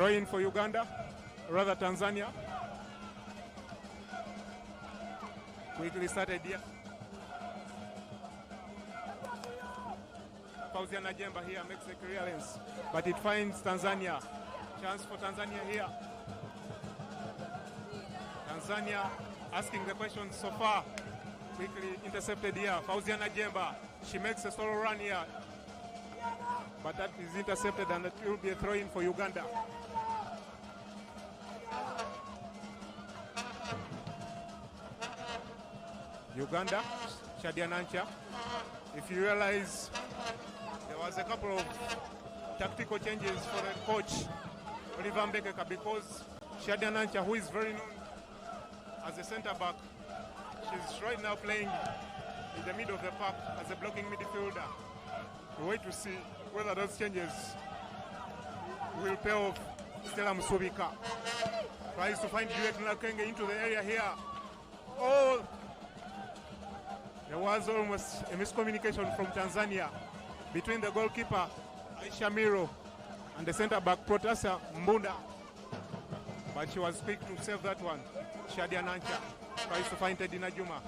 Throw in for Uganda, rather Tanzania. Quickly started here. Fauzia Najemba here makes the clearance, but it finds Tanzania. Chance for Tanzania here. Tanzania asking the question so far. Quickly intercepted here. Fauzia Najemba. She makes a solo run here, but that is intercepted and it will be a throw in for Uganda. Uganda, Shadia Nancha. If you realize, there was a couple of tactical changes for the coach, Oliver Mbekeka, because Shadia Nancha, who is very known as a center back, she's right now playing in the middle of the park as a blocking midfielder. We wait to see whether those changes will pay off. Stella Musubika tries to find Juliet Nlakenge into the area here. Oh! There was almost a miscommunication from Tanzania between the goalkeeper, Aisha Miro, and the centre-back, Protasa Mbunda. But she was quick to save that one. Shadia Nancha tries to find Teddy Juma.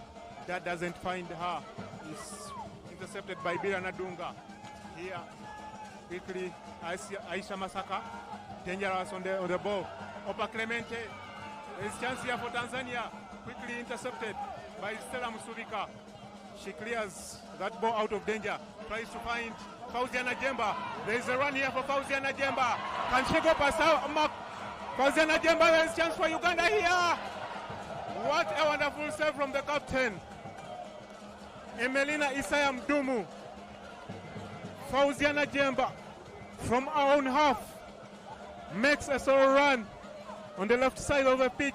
That doesn't find her. It's intercepted by Bira Nadunga. Here, quickly, Aisha Masaka, dangerous on the ball. Opa Clemente, there is chance here for Tanzania. Quickly intercepted by Stella Musubika. She clears that ball out of danger. Tries to find Fauzia Najemba. There is a run here for Fauzia Najemba. Can she go past Mark? Fauzia Najemba, there is chance for Uganda here. What a wonderful save from the captain, Emelina Isaya Mdumu. Fauzia Najemba from our own half makes a solo run on the left side of the pitch.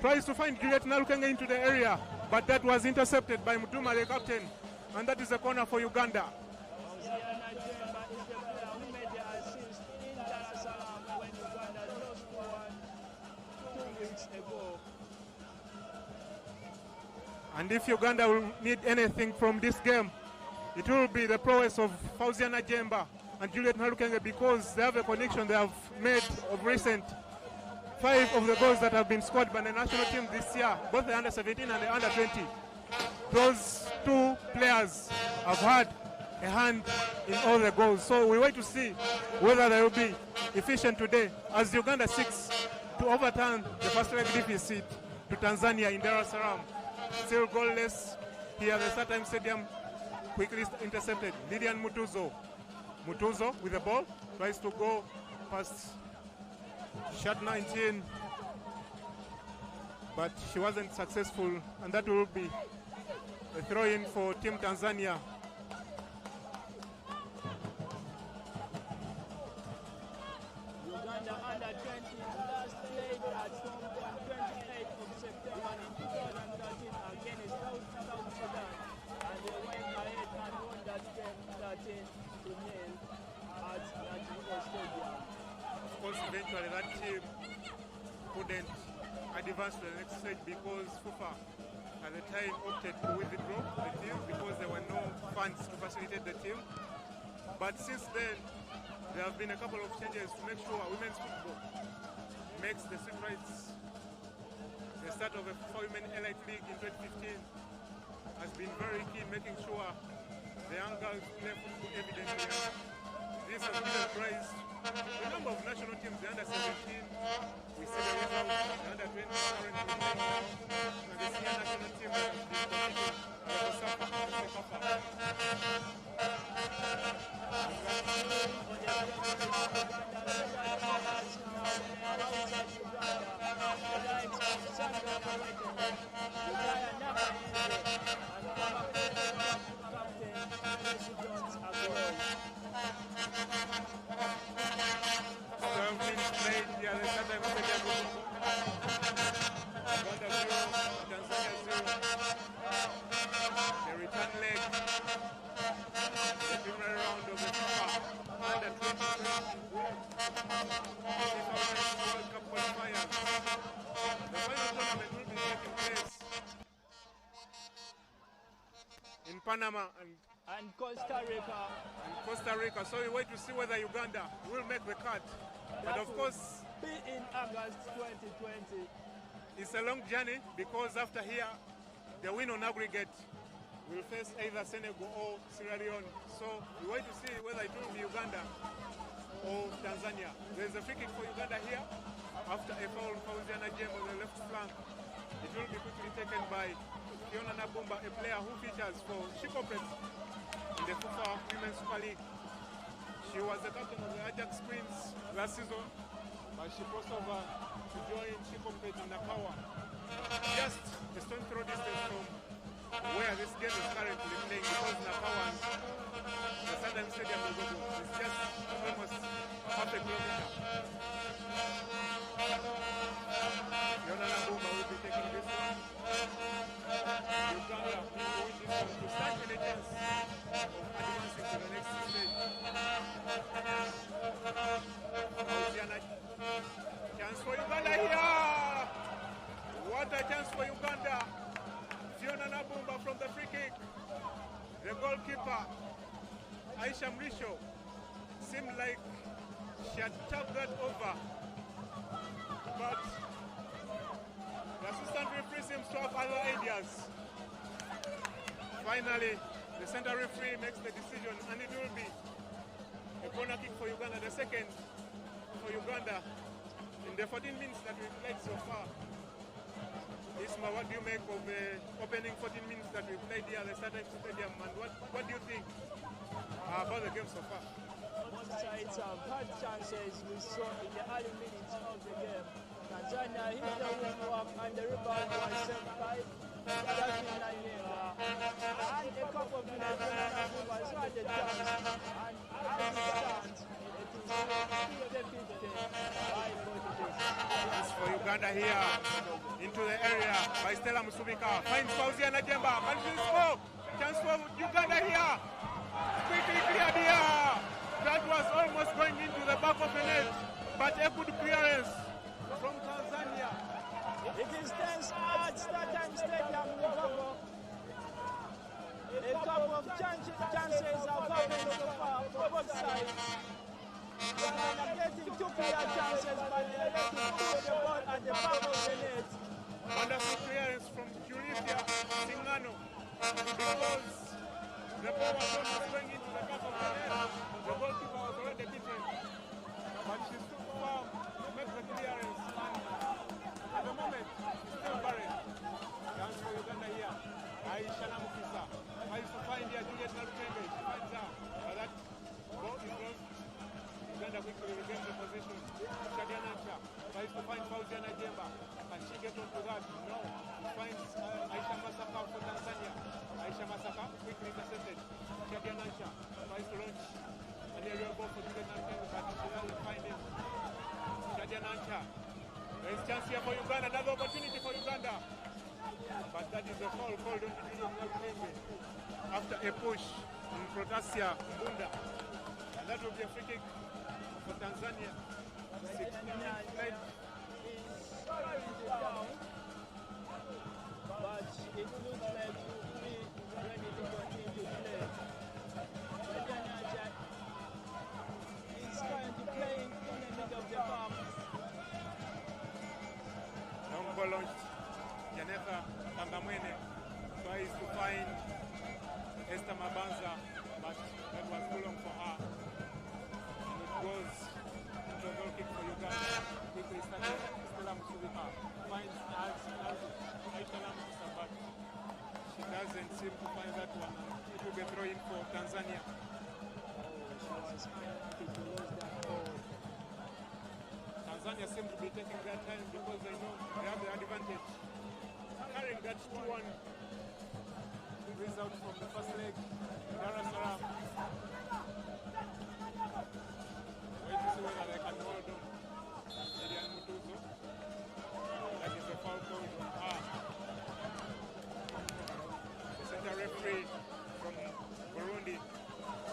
Tries to find Juliet Nalukenge into the area, but that was intercepted by Mduma, the captain, and that is a corner for Uganda. Fauzia Najemba is the player who made the assist in Dar es Salaam when Uganda lost 1 2 weeks ago. And if Uganda will need anything from this game, it will be the prowess of Fauzia Najemba and Juliet Nalukenge, because they have a connection they have made of recent. 5 of the goals that have been scored by the national team this year, both the under-17 and the under-20, those 2 players have had a hand in all the goals. So we wait to see whether they will be efficient today, as Uganda seeks to overturn the first leg deficit to Tanzania in Dar es Salaam. Still goalless here at the StarTimes Stadium. Quickly intercepted. Lydian Mutuzo. Mutuzo with the ball. Tries to go past shot 19. But she wasn't successful. And that will be a throw-in for Team Tanzania. Uganda under-20 last played at home on 28th of September in 2013 against South Sudan, and they went ahead and won that game 13-0 at National Stadium. Of course, eventually that team couldn't advance to the next stage because FUFA at the time opted to withdraw the team because there were no funds to facilitate the team. But since then, there have been a couple of changes to make sure women's football makes the civil rights. The start of the Women Elite League in 2015 has been very key, making sure the young girls play football evidently. This has been raised the number of national teams, the under-17, we see the results, the under-20 currently playing, and the senior national team that has been competing for SAFA and SECAFA. The return leg, the preliminary round of the FIFA under 2020 World Cup qualifiers. The final tournament will be taking place in Panama and Costa Rica. So we wait to see whether Uganda will make the cut But of course, be in August 2020. it's a long journey because after here, the win on aggregate will face either Senegal or Sierra Leone. So we wait to see whether it will be Uganda or Tanzania. There's a free kick for Uganda here after a foul on Fauziana Jem on the left flank. It will be quickly taken by Fiona Nabumba, a player who features for Shikopet in the FIFA Women's Super League. She was the captain of the Ajax Queens last season, but she crossed over to join Shikopet in Nakawa. Just a stone throw distance from where this game is currently playing, because Nakawa and the Southern Stadium of Gogo is just almost half a kilometer. Fiona Nabumba will be taking this one. Uganda will win this one to stand in a chance of advancing to the next stage. Chance for Uganda here! What a chance for Uganda! Fiona Nabumba from the free kick. The goalkeeper, Aisha Mrisho, seemed like she had tapped that over. But the assistant referee seems to have other ideas. Finally, the center referee makes the decision, and it will be a corner kick for Uganda, the second for Uganda in the 14 minutes that we've played so far. Isma, what do you make of the opening 14 minutes that we played here at the Stadium, and what do you think about the game so far? Both sides have had chances. We saw in the early minutes of the game. Tanzania hit the wing and the rebound was sent by Jasmine Nayenga. And a couple of minutes later, Nabumba had the chance. And as it stands, it is 50-50 by Portuguese. It's for Uganda here, into the area by Stella Musubika. Finds Fauziana Jemba. Can she score? Chance for Uganda here. Quickly cleared here. That was almost going into the back of the net, but a good clearance from Tanzania. It is tense at Stadium in Uganda. A couple of chances have happened so far for both sides. They are getting two clear chances, but they are letting put the ball at the back of the net. Wonderful clearance from Julisia Singano, because the ball was almost going into the back of the net. The goalkeeper was already beaten, but she stood firm to make the clearance. And at the moment, she's still buried. Chance for Uganda here. Aisha Namukisa tries to find here Juliet Narutenge. She finds her, but that ball is lost. Uganda quickly regains the position. Shadia Nacha tries to find Fauziana Jemba. Can she get onto that? No. Finds Aisha Masaka for Tanzania. Aisha Masaka quickly intercepted. Shadia Nacha tries to launch an aerial ball for Juliet Narutenge, but she doesn't find him. Shadia Nacha. There is chance here for Uganda. Another opportunity for Uganda. But that is a foul called on Juliet Narutenge after a push on Protasia Mbunda. And that will be a free kick for Tanzania. 6 minutes played. Is currently down, but it looks like we ready to continue to play. Tanzania is currently playing in the middle of the park. Long ball launched. Janetha Kangamwene tries to find Esther Mabanza, but that was too long for her. And it goes into a goal kick for Uganda. Quickly started Stella Musubika. Finds Aisha Namukisa, but she doesn't seem to find that one. It will be a throw in for Tanzania. She was unlucky to lose that ball. Tanzania seem to be taking their time because they know they have the advantage. Carrying that 2-1 result from the first leg, Dar es Salaam. Wait to see whether they can hold on. Elian Mutuzo. That is a foul call on her. The center referee from Burundi,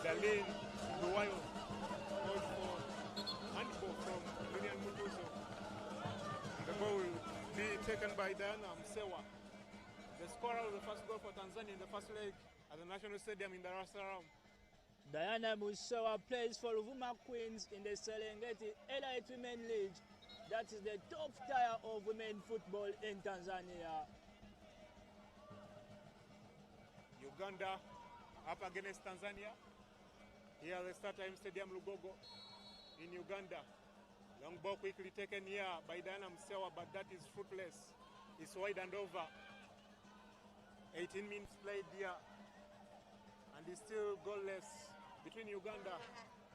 Darlene Nduwayo, called for handball from Elian Mutuzo. The ball will be taken by Diana Msewa, the scorer of the first goal for Tanzania in the first leg at the National Stadium in Dar es Salaam. Diana Musawa plays for Ruvuma Queens in the Serengeti Elite Women League. That is the top tier of women football in Tanzania. Uganda up against Tanzania. Here the start time Stadium Lugogo in Uganda. Long ball quickly taken here by Diana Musawa, but that is fruitless. It's wide and over. 18 minutes played here, and it's still goalless between Uganda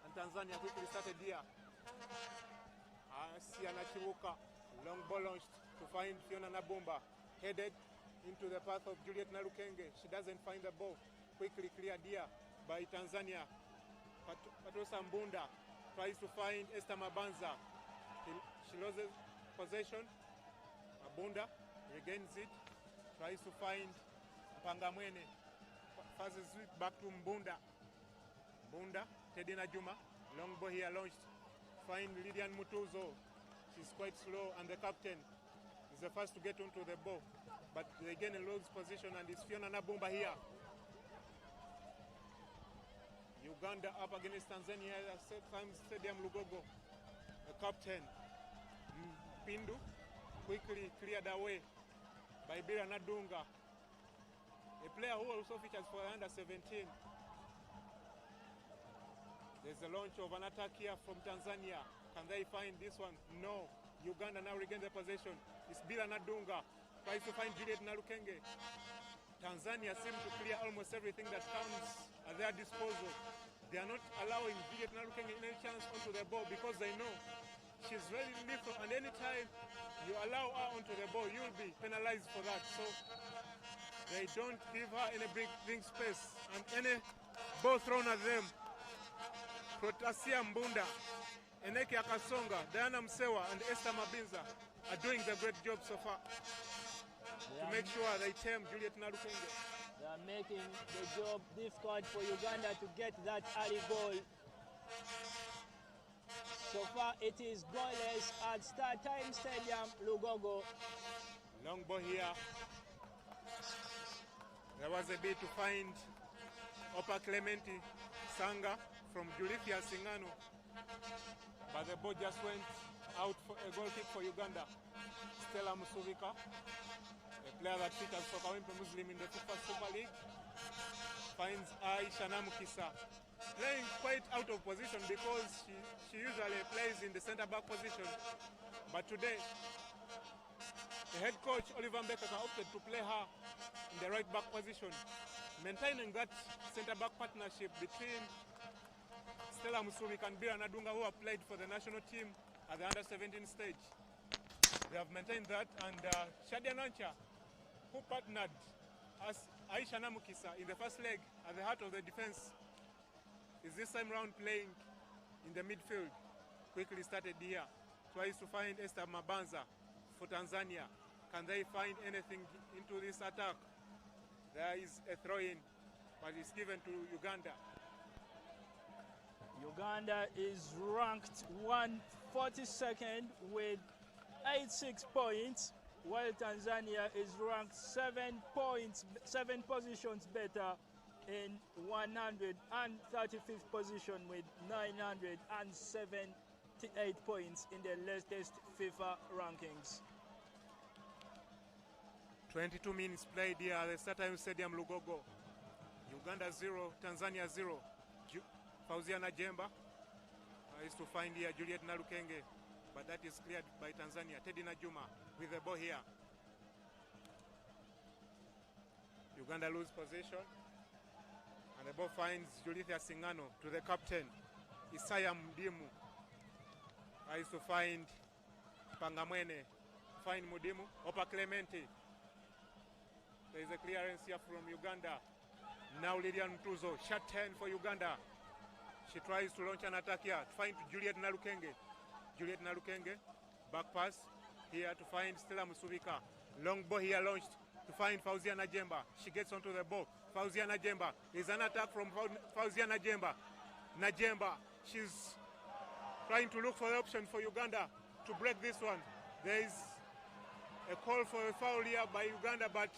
and Tanzania. Quickly started here. Siana Chiruka, long ball launched to find Fiona Nabumba, headed into the path of Juliet Nalukenge. She doesn't find the ball. Quickly cleared here by Tanzania. Patosa Mbunda tries to find Esther Mabanza. She loses possession. Mabunda regains it, tries to find Pangamwene, passes it back to Mbunda. Mbunda, Teddy Najuma, long ball here launched. Find Lydian Mutuzo. She's quite slow, and the captain is the first to get onto the ball. But they gain a loose position, and it's Fiona Nabumba here. Uganda up against Tanzania at Stadium Lugogo. The captain, Pindu, quickly cleared away by Bira Nadunga, a player who also features for under 17. There's a launch of an attack here from Tanzania. Can they find this one? No. Uganda now regain the possession. It's Bira Nadunga, tries to find Juliet Nalukenge. Tanzania seem to clear almost everything that comes at their disposal. They are not allowing Juliet Nalukenge any chance onto the ball because they know she's very lethal, and anytime you allow her onto the ball, you'll be penalized for that. So they don't give her any big space, and any ball thrown at them. Protasia Mbunda, Eneke Akasonga, Diana Msewa, and Esther Mabinza are doing the great job so far to make sure they tame Juliet Nalukenge. They are making the job difficult for Uganda to get that early goal. So far it is goalless at Start Time Stadium Lugogo. Long ball here. There was a bit to find Opa Clementi Sanga from Julithia Singano, but the ball just went out for a goal kick for Uganda. Stella Musuvika, a player that features for Kawempe Muslim in the FIFA Super League, finds Aisha Namukisa, playing quite out of position because she usually plays in the center-back position. But today, the head coach, Oliver Mbekaka, opted to play her in the right-back position, maintaining that center-back partnership between Stella Musuvika and Bira Nadunga, who have played for the national team at the under-17 stage. They have maintained that, and Shadia Nancha, who partnered as Aisha Namukisa in the first leg at the heart of the defense, is this time round playing in the midfield. Quickly started here, tries to find Esther Mabanza for Tanzania. Can they find anything into this attack? There is a throw-in, but it's given to Uganda. Uganda is ranked 142nd with 86 points, while Tanzania is ranked 7 positions better in 135th position with 978 points in the latest FIFA rankings. 22 minutes played here at the Start Time Stadium Lugogo. Uganda 0, Tanzania 0. Fauzia Najemba is to find here Juliet Nalukenge, but that is cleared by Tanzania. Teddy Najuma with the ball here. Uganda lose possession, and the ball finds Julithia Singano to the captain, Isaiah Mudimu. Is to find Pangamwene, find Mudimu, Opa Clementi. There is a clearance here from Uganda. Now Lydian Mtuzo, shot 10 for Uganda. She tries to launch an attack here to find Juliet Nalukenge. Juliet Nalukenge, back pass here to find Stella Musuvika. Long ball here launched to find Fauzia Najemba. She gets onto the ball. Fauzia Najemba. There's an attack from Fauzia Najemba. Najemba, she's trying to look for the option for Uganda to break this one. There is a call for a foul here by Uganda, but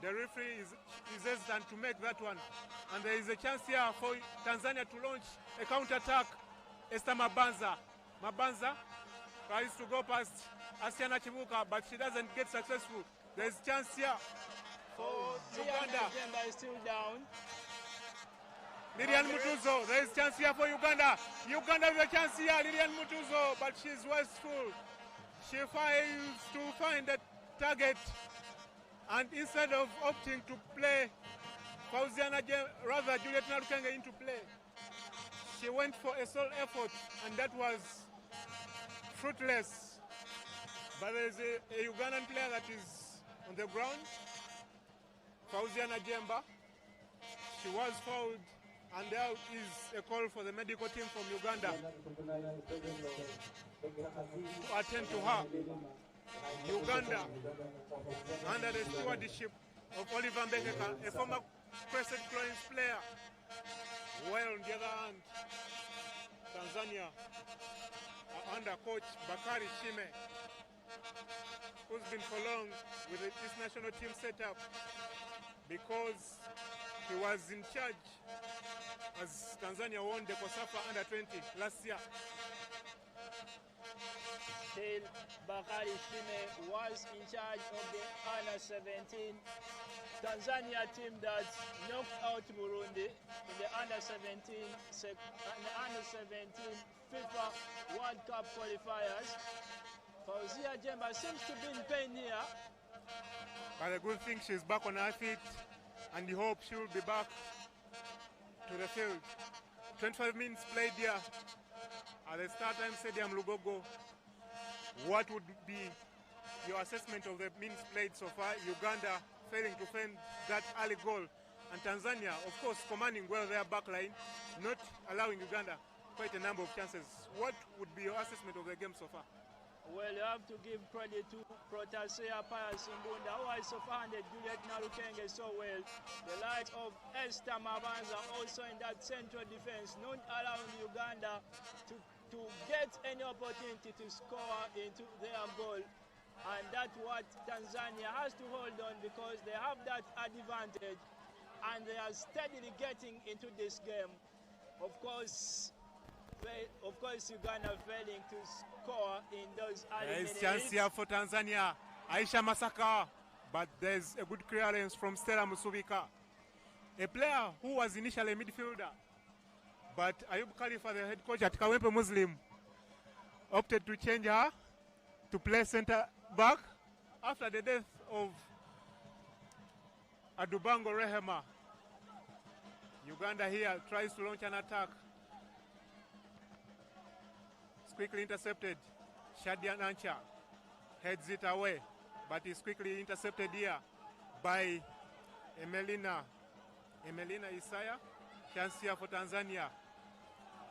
The referee is hesitant to make that one. And there is a chance here for Tanzania to launch a counter-attack. Esther Mabanza. Mabanza tries to go past Asiana Chibuka, but she doesn't get successful. There is a chance here for Uganda. Uganda is still down. Lilian Mutuzo, there is a chance here for Uganda. Uganda with a chance here, Lilian Mutuzo, but she's wasteful. She fails to find the target, and instead of opting to play Juliet Nalukenge into play, she went for a sole effort, and that was fruitless. But there is a Ugandan player that is on the ground, Fauziana Jemba. She was fouled, and there is a call for the medical team from Uganda to attend to her. Uganda, under the stewardship of Oliver Mbekeka, a former Crescent Clones player. While on the other hand, Tanzania under coach Bakari Shime, who's been for long with this national team setup because he was in charge as Tanzania won the COSAFA under 20 last year. Still, Bakari Shime was in charge of the under 17 Tanzania team that knocked out Burundi in the under 17 FIFA World Cup qualifiers. Fauzia Jemba seems to be in pain here. But the good thing, she's back on her feet, and you hope she will be back to the field. 25 minutes played here at the Start Time Stadium, Lugogo. What would be your assessment of the minutes played so far? Uganda failing to fend that early goal, and Tanzania, of course, commanding well their back line, not allowing Uganda quite a number of chances. What would be your assessment of the game so far? Well, you have to give credit to Protasea Pius Mbunda, who has so far handled Juliet Nalukenge so well. The likes of Esther Mabanza also in that central defense, not allowing Uganda to get any opportunity to score into their goal. And that's what Tanzania has to hold on, because they have that advantage and they are steadily getting into this game. Of course, Uganda failing to score in those early minutes. There is chance here for Tanzania. Aisha Masaka, but there's a good clearance from Stella Musubika, a player who was initially a midfielder, but Ayub Khalifa, the head coach at Kawempe Muslim, opted to change her to play center back after the death of Adubango Rehema. Uganda here tries to launch an attack. It's quickly intercepted. Shadia Nancha heads it away, but is quickly intercepted here by Emelina Isaya. Chance here for Tanzania.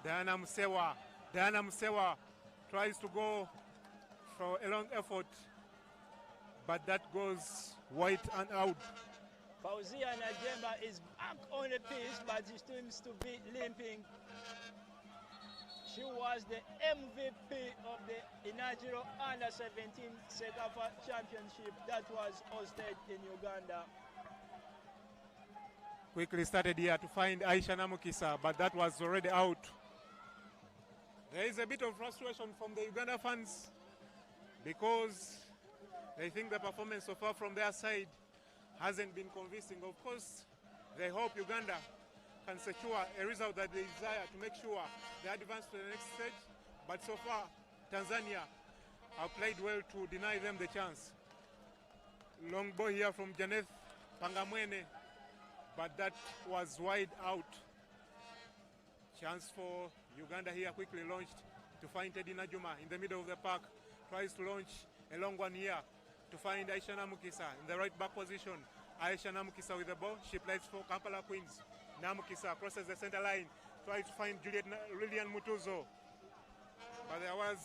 Diana Musewa tries to go for a long effort, but that goes wide and out. Fauzia Najemba is back on the pitch, but she seems to be limping. She was the MVP of the inaugural Under-17 Sekafa Championship that was hosted in Uganda. Quickly started here to find Aisha Namukisa, but that was already out. There is a bit of frustration from the Uganda fans because they think the performance so far from their side hasn't been convincing. Of course, they hope Uganda can secure a result that they desire to make sure they advance to the next stage. But so far, Tanzania have played well to deny them the chance. Long ball here from Janeth Pangamwene, but that was wide out. Chance for Uganda here, quickly launched to find Teddy Najuma in the middle of the park. Tries to launch a long one here to find Aisha Namukisa in the right back position. Aisha Namukisa with the ball. She plays for Kampala Queens. Namukisa crosses the center line. Tries to find Lilian Mutuzo. But there was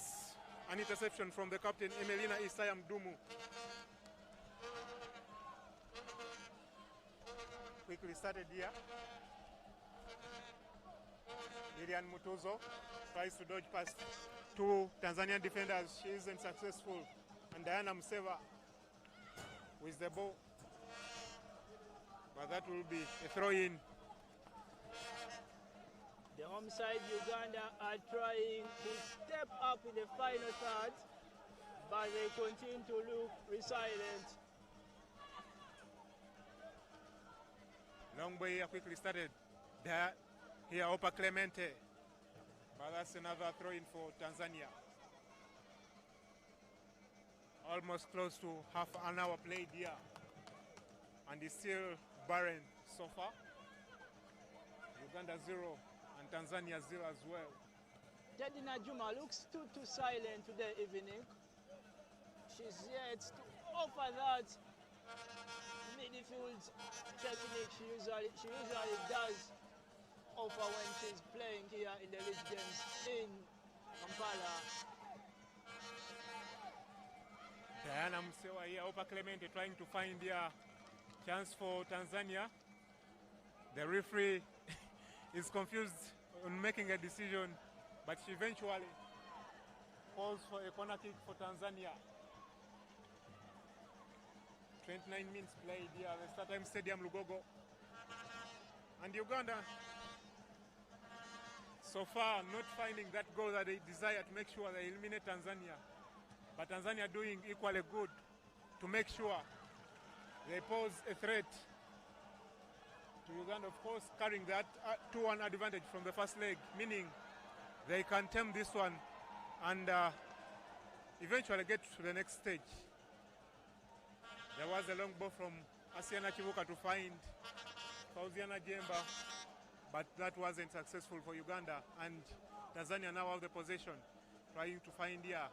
an interception from the captain, Emelina Isaya Mdumu. Quickly started here. Lilian Mutuzo tries to dodge past two Tanzanian defenders. She isn't successful. And Diana Museva with the ball. but that will be a throw-in. The home side, Uganda, are trying to step up in the final third, but they continue to look resilient. Long boy here quickly started there. Here, Opa Clemente. But that's another throw-in for Tanzania. Almost close to half an hour played here. And it's still barren so far. Uganda 0 and Tanzania 0 as well. Teddy Najuma looks too silent today evening. She's yet to offer that midfield technique she usually does offer when she's playing here in the league games in Kampala. Diana Msewa here, Opa Clemente trying to find their chance for Tanzania. The referee is confused on making a decision, but she eventually calls for a corner kick for Tanzania. 29 minutes played here at the StarTime Stadium, Lugogo. And Uganda, so far, not finding that goal that they desire to make sure they eliminate Tanzania. But Tanzania doing equally good to make sure they pose a threat to Uganda, of course, carrying that 2-1 advantage from the first leg, meaning they can tame this one and eventually get to the next stage. There was a long ball from Asiana Chivuka to find Fauziana Jemba, but that wasn't successful for Uganda, and Tanzania now have the possession, trying to find here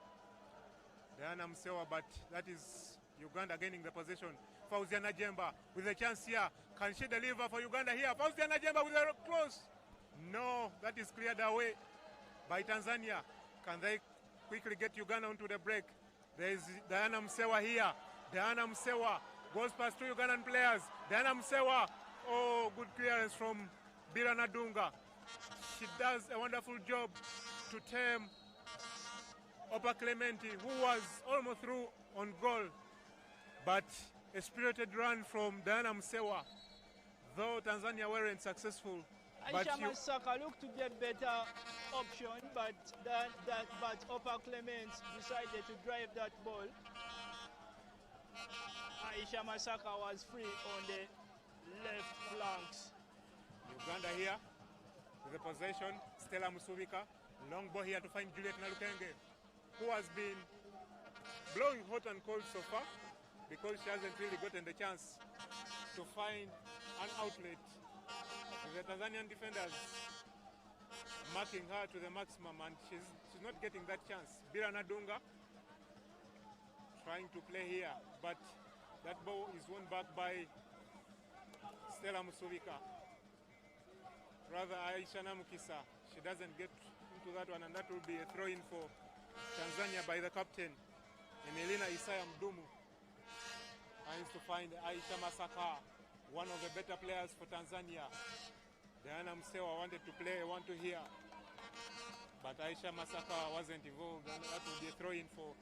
Diana Msewa, but that is Uganda gaining the possession. Fauziana Jemba with a chance here. Can she deliver for Uganda here? Fauziana Jemba with a close. No, that is cleared away by Tanzania. Can they quickly get Uganda onto the break? There is Diana Msewa here. Diana Msewa goes past 2 Ugandan players. Diana Msewa, oh, good clearance from Birana Dunga. She does a wonderful job to tame Opa Clemente, who was almost through on goal. But a spirited run from Diana Msewa, though Tanzania weren't successful. Aisha Masaka looked to be a better option, but Opa Clement decided to drive that ball. Aisha Masaka was free on the left flanks. Uganda here with the possession. Stella Musubika, long ball here to find Juliet Nalukenge, who has been blowing hot and cold so far because she hasn't really gotten the chance to find an outlet. The Tanzanian defenders marking her to the maximum, and she's not getting that chance. Birana Dunga trying to play here, but that ball is won back by Stella Musubika. Rather, Aisha Namukisa, she doesn't get into that one, and that will be a throw-in for Tanzania by the captain, Emelina Isaya Mdumu. Trying to find Aisha Masaka, one of the better players for Tanzania. Diana Msewa wanted to play 1-2 here, but Aisha Masaka wasn't involved, and that will be a throw-in for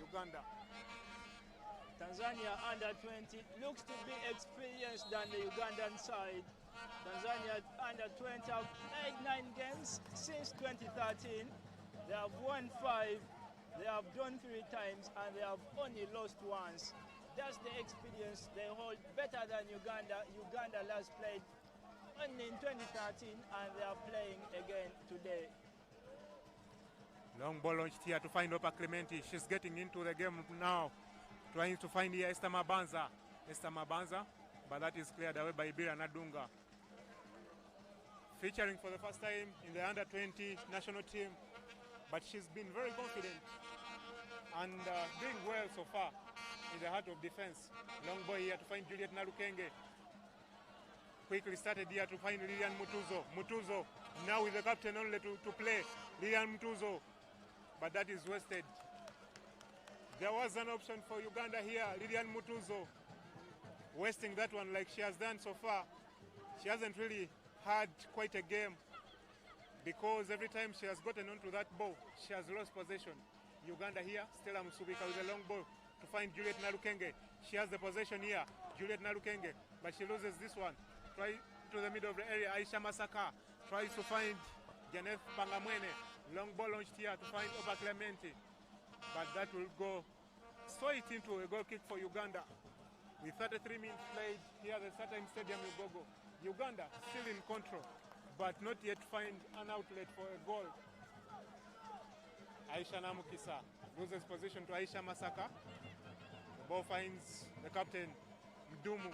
Uganda. Tanzania under 20 looks to be experienced than the Ugandan side. Tanzania under 20 have played 9 games since 2013. They have won 5, they have drawn 3 times, and they have only lost once. That's the experience they hold, better than Uganda. Uganda last played only in 2013, and they are playing again today. Long ball launched here to find Opa Clemente. She's getting into the game now, trying to find here Esther Mabanza, but that is cleared away by Birana Dunga. Featuring for the first time in the under-20 national team, but she's been very confident and doing well so far in the heart of defense. Long ball here to find Juliet Nalukenge. Quickly started here to find Lilian Mutuzo. Mutuzo now with the captain only to play. Lilian Mutuzo, but that is wasted. There was an option for Uganda here. Lilian Mutuzo wasting that one like she has done so far. She hasn't really had quite a game because every time she has gotten onto that ball, she has lost possession. Uganda here, Stella Musubika with a long ball to find Juliet Nalukenge. She has the possession here, Juliet Nalukenge, but she loses this one. Try to the middle of the area, Aisha Masaka tries to find Janeth Bangamwene. Long ball launched here to find Oba Clementi, but that will go straight into a goal kick for Uganda. With 33 minutes played here at the Startime Stadium in Gogo, Uganda still in control, but not yet find an outlet for a goal. Aisha Namukisa loses position to Aisha Masaka. The ball finds the captain, Mdumu.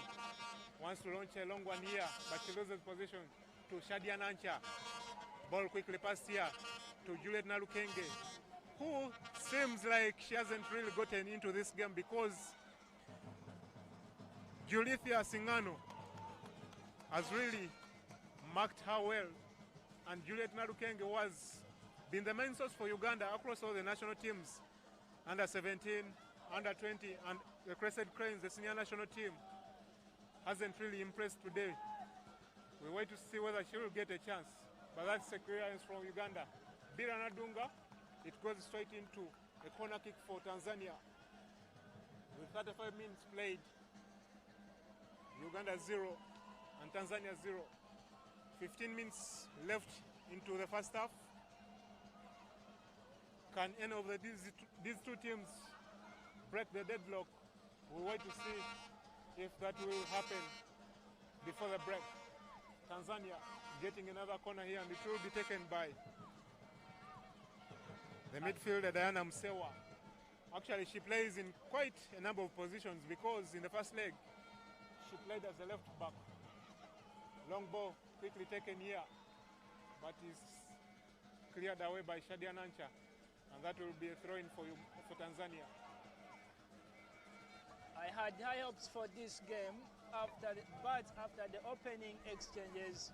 Wants to launch a long one here, but she loses position to Shadia Nancha. Ball quickly passed here to Juliet Nalukenge, who seems like she hasn't really gotten into this game because Julithia Singano has really marked her well, and Juliet Nalukenge was been the main source for Uganda across all the national teams, under 17, under 20, and the Crescent Cranes, the senior national team, hasn't really impressed today. We wait to see whether she will get a chance, but that's a clearance from Uganda. Bira Nadunga, it goes straight into a corner kick for Tanzania. With 35 minutes played, Uganda 0 and Tanzania 0. 15 minutes left into the first half. Can any of these two teams break the deadlock? We'll wait to see if that will happen before the break. Tanzania getting another corner here, and it will be taken by the midfielder Diana Msewa. Actually, she plays in quite a number of positions because in the first leg she played as a left back. Long ball quickly taken here, but is cleared away by Shadia Nancha, and that will be a throw-in for Tanzania. I had high hopes for this game, but after the opening exchanges,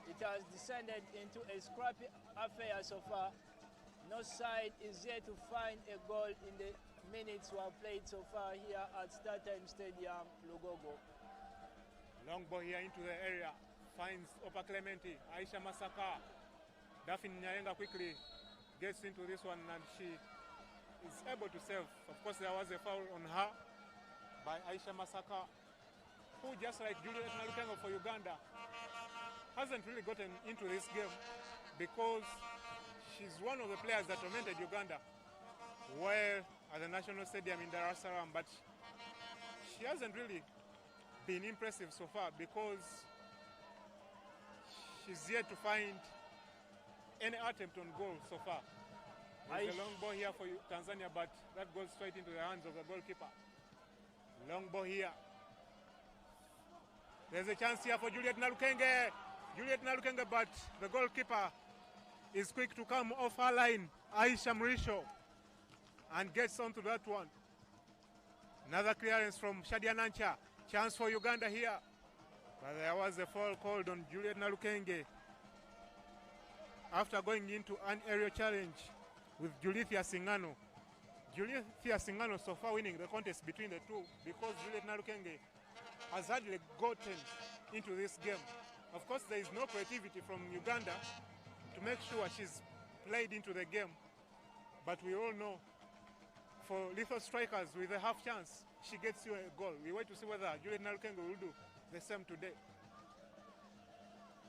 it has descended into a scrappy affair so far. No side is yet to find a goal in the minutes we have played so far here at Startime Stadium, Lugogo. Long ball here into the area, finds Opa Clementi, Aisha Masaka. Daphne Nyayenga quickly gets into this one, and she is able to save. Of course, there was a foul on her by Aisha Masaka, who, just like Juliet Nalukenge for Uganda, hasn't really gotten into this game because she's one of the players that tormented Uganda well at the National Stadium in Dar es Salaam, but she hasn't really been impressive so far because she's yet to find any attempt on goal so far. There's a long ball here for Tanzania, but that goes straight into the hands of the goalkeeper. Long ball here. There's a chance here for Juliet Nalukenge. Juliet Nalukenge, but the goalkeeper is quick to come off her line, Aisha Mrisho, and gets onto that one. Another clearance from Shadia Nancha. Chance for Uganda here, but there was a foul called on Juliet Nalukenge after going into an aerial challenge with Julithia Singano. Julithia Singano so far winning the contest between the two because Juliet Nalukenge has hardly gotten into this game. Of course, there is no creativity from Uganda to make sure she's played into the game, but we all know for lethal strikers with a half chance, she gets you a goal. We wait to see whether Juliet Nalukenge will do the same today.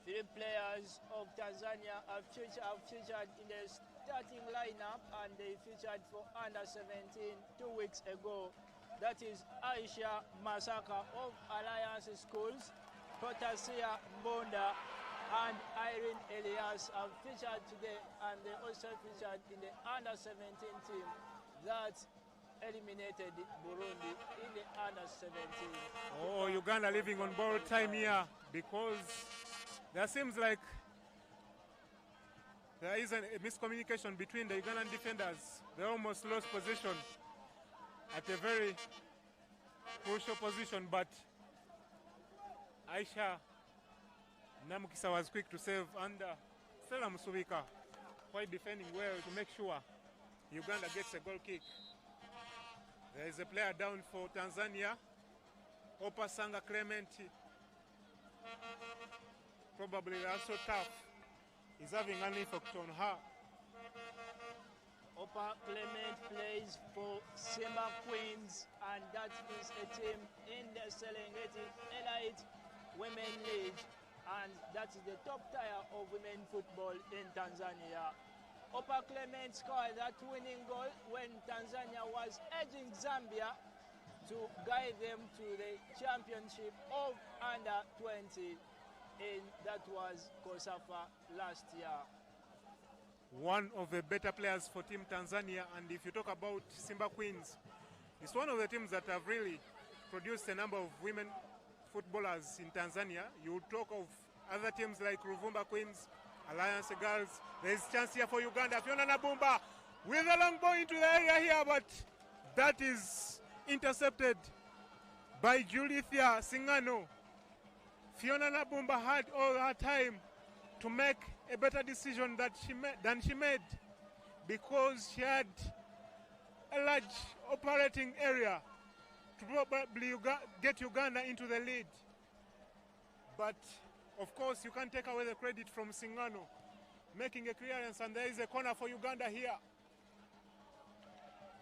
3 players of Tanzania have featured in the starting lineup, and they featured for under 17 2 weeks ago. That is Aisha Masaka of Alliance Schools, Potasia Mbonda, and Irene Elias have featured today, and they also featured in the under 17 team that eliminated Burundi in the under 17. Oh, Uganda living on borrowed time here because there seems like there is a miscommunication between the Ugandan defenders. They almost lost position at a very crucial position, but Aisha Namukisa was quick to save, and Stella Musubika quite defending well to make sure Uganda gets a goal kick. There is a player down for Tanzania, Opa Sanga Clementi. Probably also tough. Is having an effect on her. Opa Clement plays for Simba Queens, and that is a team in the Serengeti Elite Women League, and that is the top tier of women football in Tanzania. Opa Clement scored that winning goal when Tanzania was edging Zambia to guide them to the championship of under 20 that was Kosafa last year. One of the better players for Team Tanzania, and if you talk about Simba Queens, it's one of the teams that have really produced a number of women footballers in Tanzania. You talk of other teams like Ruvumba Queens, Alliance Girls. There's chance here for Uganda. Fiona Nabumba with a long ball into the area here, but that is intercepted by Julithia Singano. Fiona Nabumba had all her time to make a better decision than she made because she had a large operating area to probably get Uganda into the lead. But of course you can't take away the credit from Singano making a clearance, and there is a corner for Uganda here.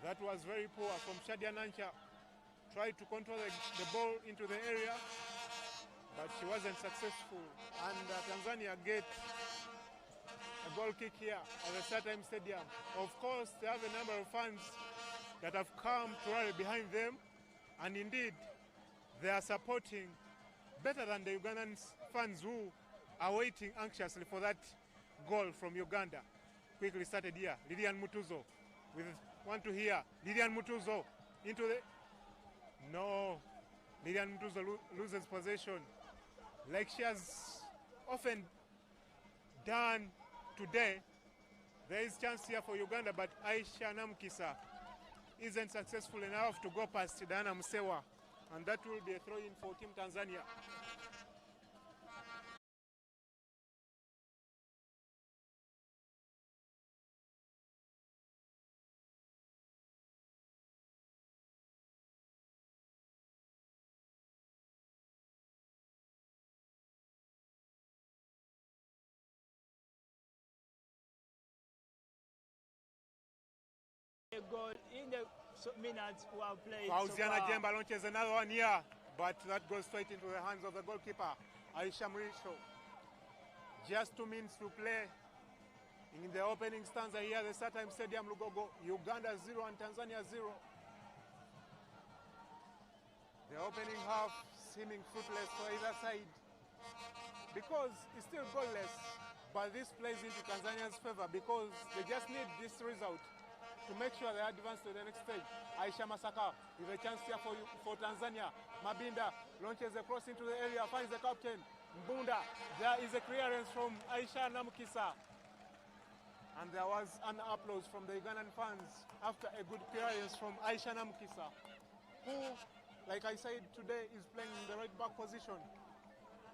That was very poor from Shadia Nancha. Tried to control the ball into the area, but she wasn't successful. And Tanzania get a goal kick here at the Stadium Stadium. Of course, they have a number of fans that have come to rally behind them, and indeed, they are supporting better than the Ugandan fans who are waiting anxiously for that goal from Uganda. Quickly started here. Lilian Mutuzo with 1-2 here. Lilian Mutuzo into the... No. Lilian Mutuzo loses possession, like she has often done today. There is chance here for Uganda, but Aisha Namkisa isn't successful enough to go past Diana Musewa, and that will be a throw-in for Team Tanzania. A goal in the minutes we have played. Fauziana Jemba launches another one here, but that goes straight into the hands of the goalkeeper, Aisha Mrisho. Just 2 minutes to play in the opening stanza here at the Stadium Stadium Lugogo. Uganda 0 and Tanzania 0. The opening half seeming fruitless for either side because it's still goalless, but this plays into Tanzania's favor because they just need this result to make sure they advance to the next stage. Aisha Masaka with a chance here for Tanzania. Mabinda launches a cross into the area, finds the captain, Mbunda. There is a clearance from Aisha Namkisa. And there was an applause from the Ugandan fans after a good clearance from Aisha Namkisa, who, like I said today, is playing in the right back position.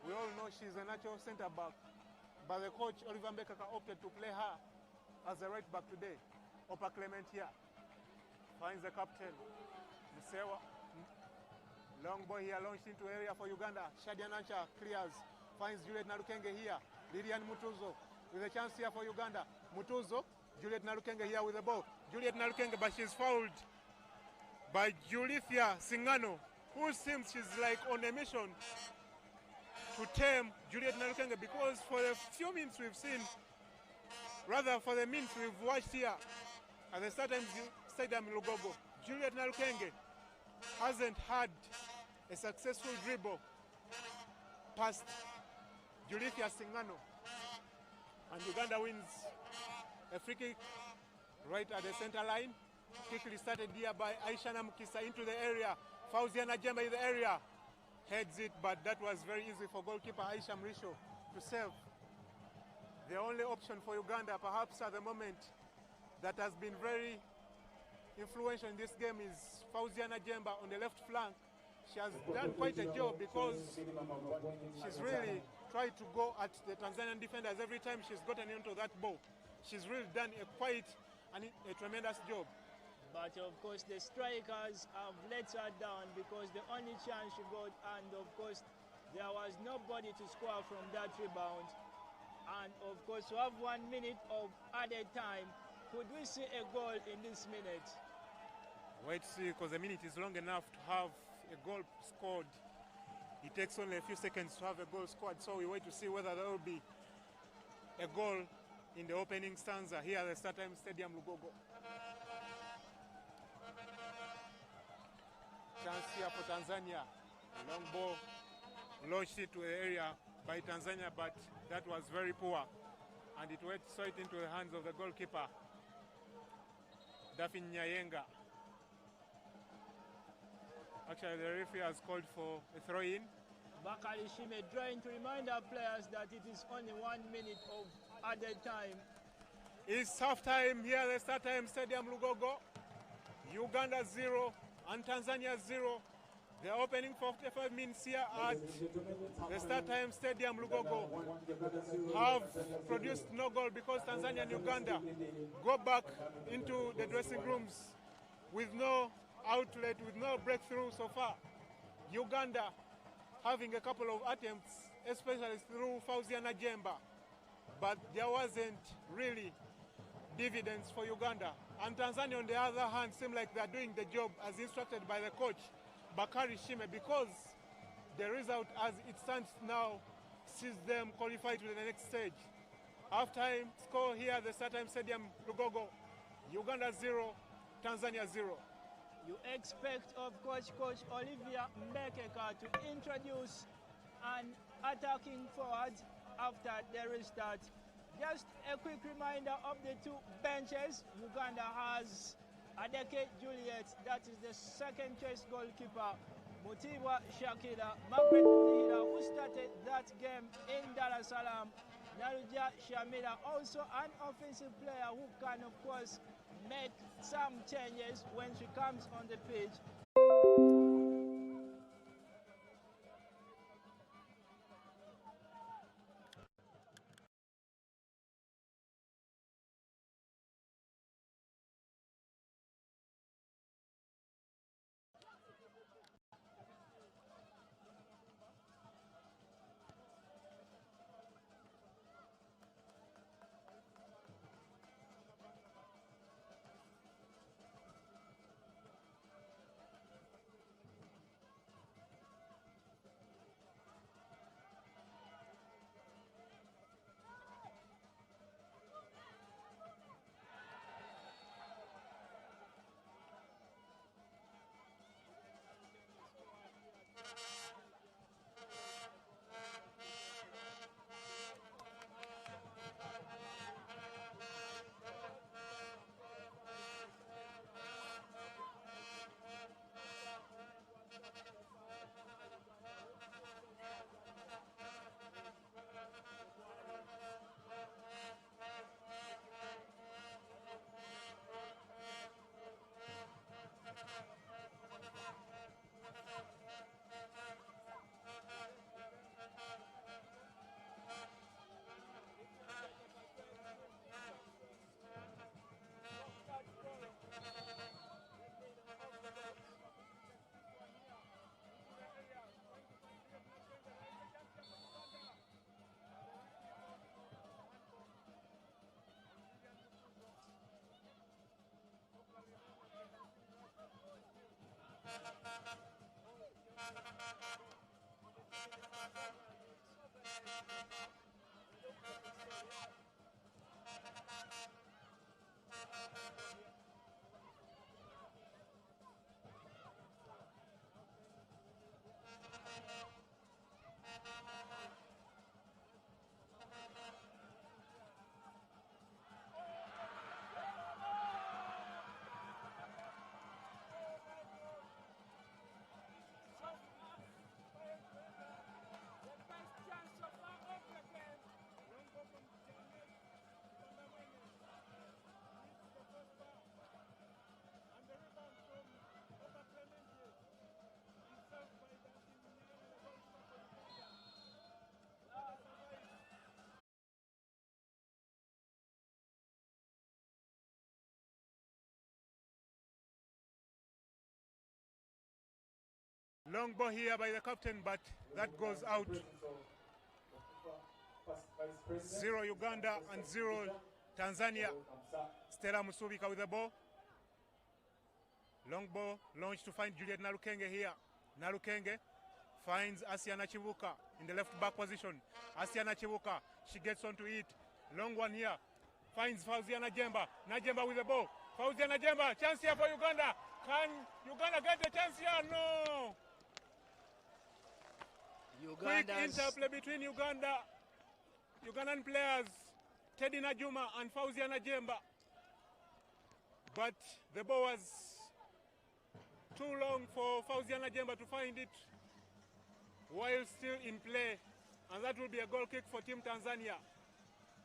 We all know she's a natural centre back, but the coach, Oliver Mbekaka, opted to play her as a right back today. Opa Clement here finds the captain, Musewa. Long ball here launched into area for Uganda. Shadia Nancha clears, finds Juliet Narukenge here. Lilian Mutuzo with a chance here for Uganda. Mutuzo, Juliet Narukenge here with the ball. Juliet Narukenge, but she's fouled by Julithia Singano, who seems she's like on a mission to tame Juliet Narukenge, because for the few minutes we've seen, rather for the minutes we've watched here at the Stadium Lugogo, Juliet Narukenge hasn't had a successful dribble past Julithia Singano. And Uganda wins a free kick right at the center line. Quickly started here by Aisha Namkisa into the area. Fauziana Jemba in the area. Heads it, but that was very easy for goalkeeper Aisha Mrisho to save. The only option for Uganda, perhaps at the moment, that has been very influential in this game is Fauziana Jemba on the left flank. She has done quite a job because she's really tried to go at the Tanzanian defenders every time she's gotten into that ball. She's really done a tremendous job. But of course the strikers have let her down because the only chance she got, and of course there was nobody to score from that rebound. And of course you have 1 minute of added time Could we see a goal in this minute? Wait to see, because the minute is long enough to have a goal scored. It takes only a few seconds to have a goal scored, so we wait to see whether there will be a goal in the opening stanza here at the StarTimes Stadium, Lugogo. Chance here for Tanzania. A long ball launched it to the area by Tanzania, but that was very poor. And it went straight into the hands of the goalkeeper, Dafin Nyayenga. Actually, the referee has called for a throw-in. Bakari Shime trying to remind our players that it is only 1 minute of added time. It's half-time here at the StarTimes Stadium, Lugogo. Uganda 0 and Tanzania 0. The opening 45 minutes here at the StarTimes Stadium, Lugogo, have produced no goal because Tanzania and Uganda go back into the dressing rooms with no outlet, with no breakthrough so far. Uganda having a couple of attempts, especially through Fauzia Najemba, but there wasn't really dividends for Uganda. And Tanzania, on the other hand, seem like they're doing the job as instructed by the coach, Bakari Shime, because the result as it stands now sees them qualify to the next stage. Half-time score here at the StarTimes Stadium, Lugogo, Uganda 0, Tanzania 0. You expect of Coach Olivia Mbekeka to introduce an attacking forward after the restart. Just a quick reminder of the two benches. Uganda has Adeke Juliet, that is the second choice goalkeeper. Mutibwa Shakira, Margaret Mutihira, who started that game in Dar es Salaam. Naruja Shamira, also an offensive player who can, of course, make some changes when she comes on the pitch. Long ball here by the captain, but that goes out. 0 Uganda and 0 Tanzania. Stella Musubika with the ball. Long ball launched to find Juliet Nalukenge here. Nalukenge finds Asiana Chivuka in the left back position. Asiana Chivuka, she gets onto it. Long one here. Finds Fauzia Najemba. Najemba with the ball. Fauzia Najemba, chance here for Uganda. Can Uganda get the chance here? No. Quick interplay between Ugandan players, Teddy Najuma and Fauzia Najemba. But the ball was too long for Fauzia Najemba to find it while still in play. And that will be a goal kick for Team Tanzania.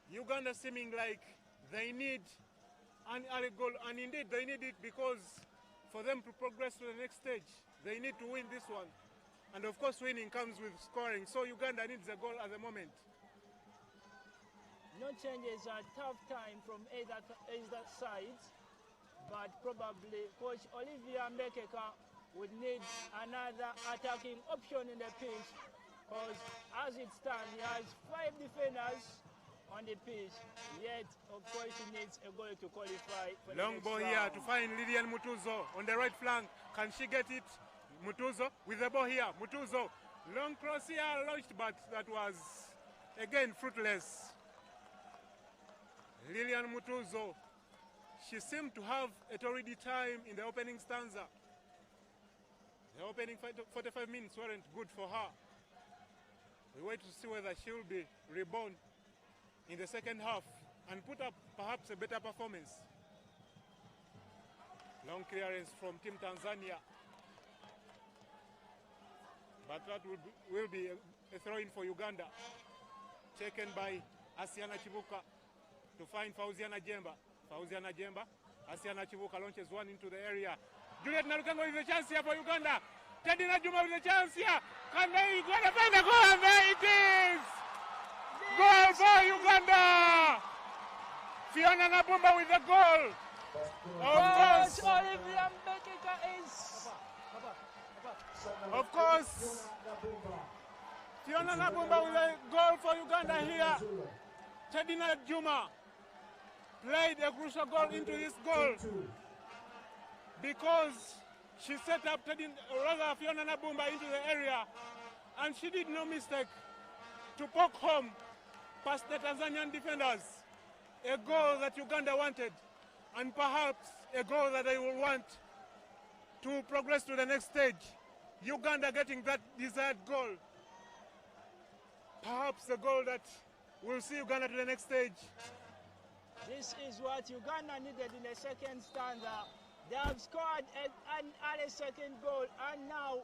Uganda seeming like they need an early goal, and indeed they need it, because for them to progress to the next stage, they need to win this one. And of course winning comes with scoring, so Uganda needs a goal at the moment. No changes, a tough time from either side, but probably Coach Olivier Mbekeka would need another attacking option in the pitch, because as it stands, he has 5 defenders on the pitch, yet of course he needs a goal to qualify for long the next ball round. here to find Lilian Mutuzo on the right flank. Can she get it? Mutuzo with the ball here. Mutuzo, long cross here launched, but that was again fruitless. Lilian Mutuzo, she seemed to have a torrid time in the opening stanza. The opening 45 minutes weren't good for her. We wait to see whether she will be reborn in the second half and put up perhaps a better performance. Long clearance from Team Tanzania. But that will be a throw-in for Uganda. Taken by Asiana Chivuka to find Fauzia Najemba. Fauzia Najemba. Asiana Chivuka launches one into the area. Juliet Nalukango with a chance here for Uganda. Teddy Najuma with a chance here. Can they Uganda find a goal? And there it is! Goal for Uganda! Fiona Nabumba with the goal. Of course, Fiona Nabumba with a goal for Uganda here. Teddy Najuma played a crucial goal into this goal because she set up Fiona Nabumba into the area, and she did no mistake to poke home past the Tanzanian defenders. A goal that Uganda wanted, and perhaps a goal that they will want to progress to the next stage. Uganda getting that desired goal. Perhaps the goal that will see Uganda to the next stage. This is what Uganda needed in the second stanza. They have scored an early second goal, and now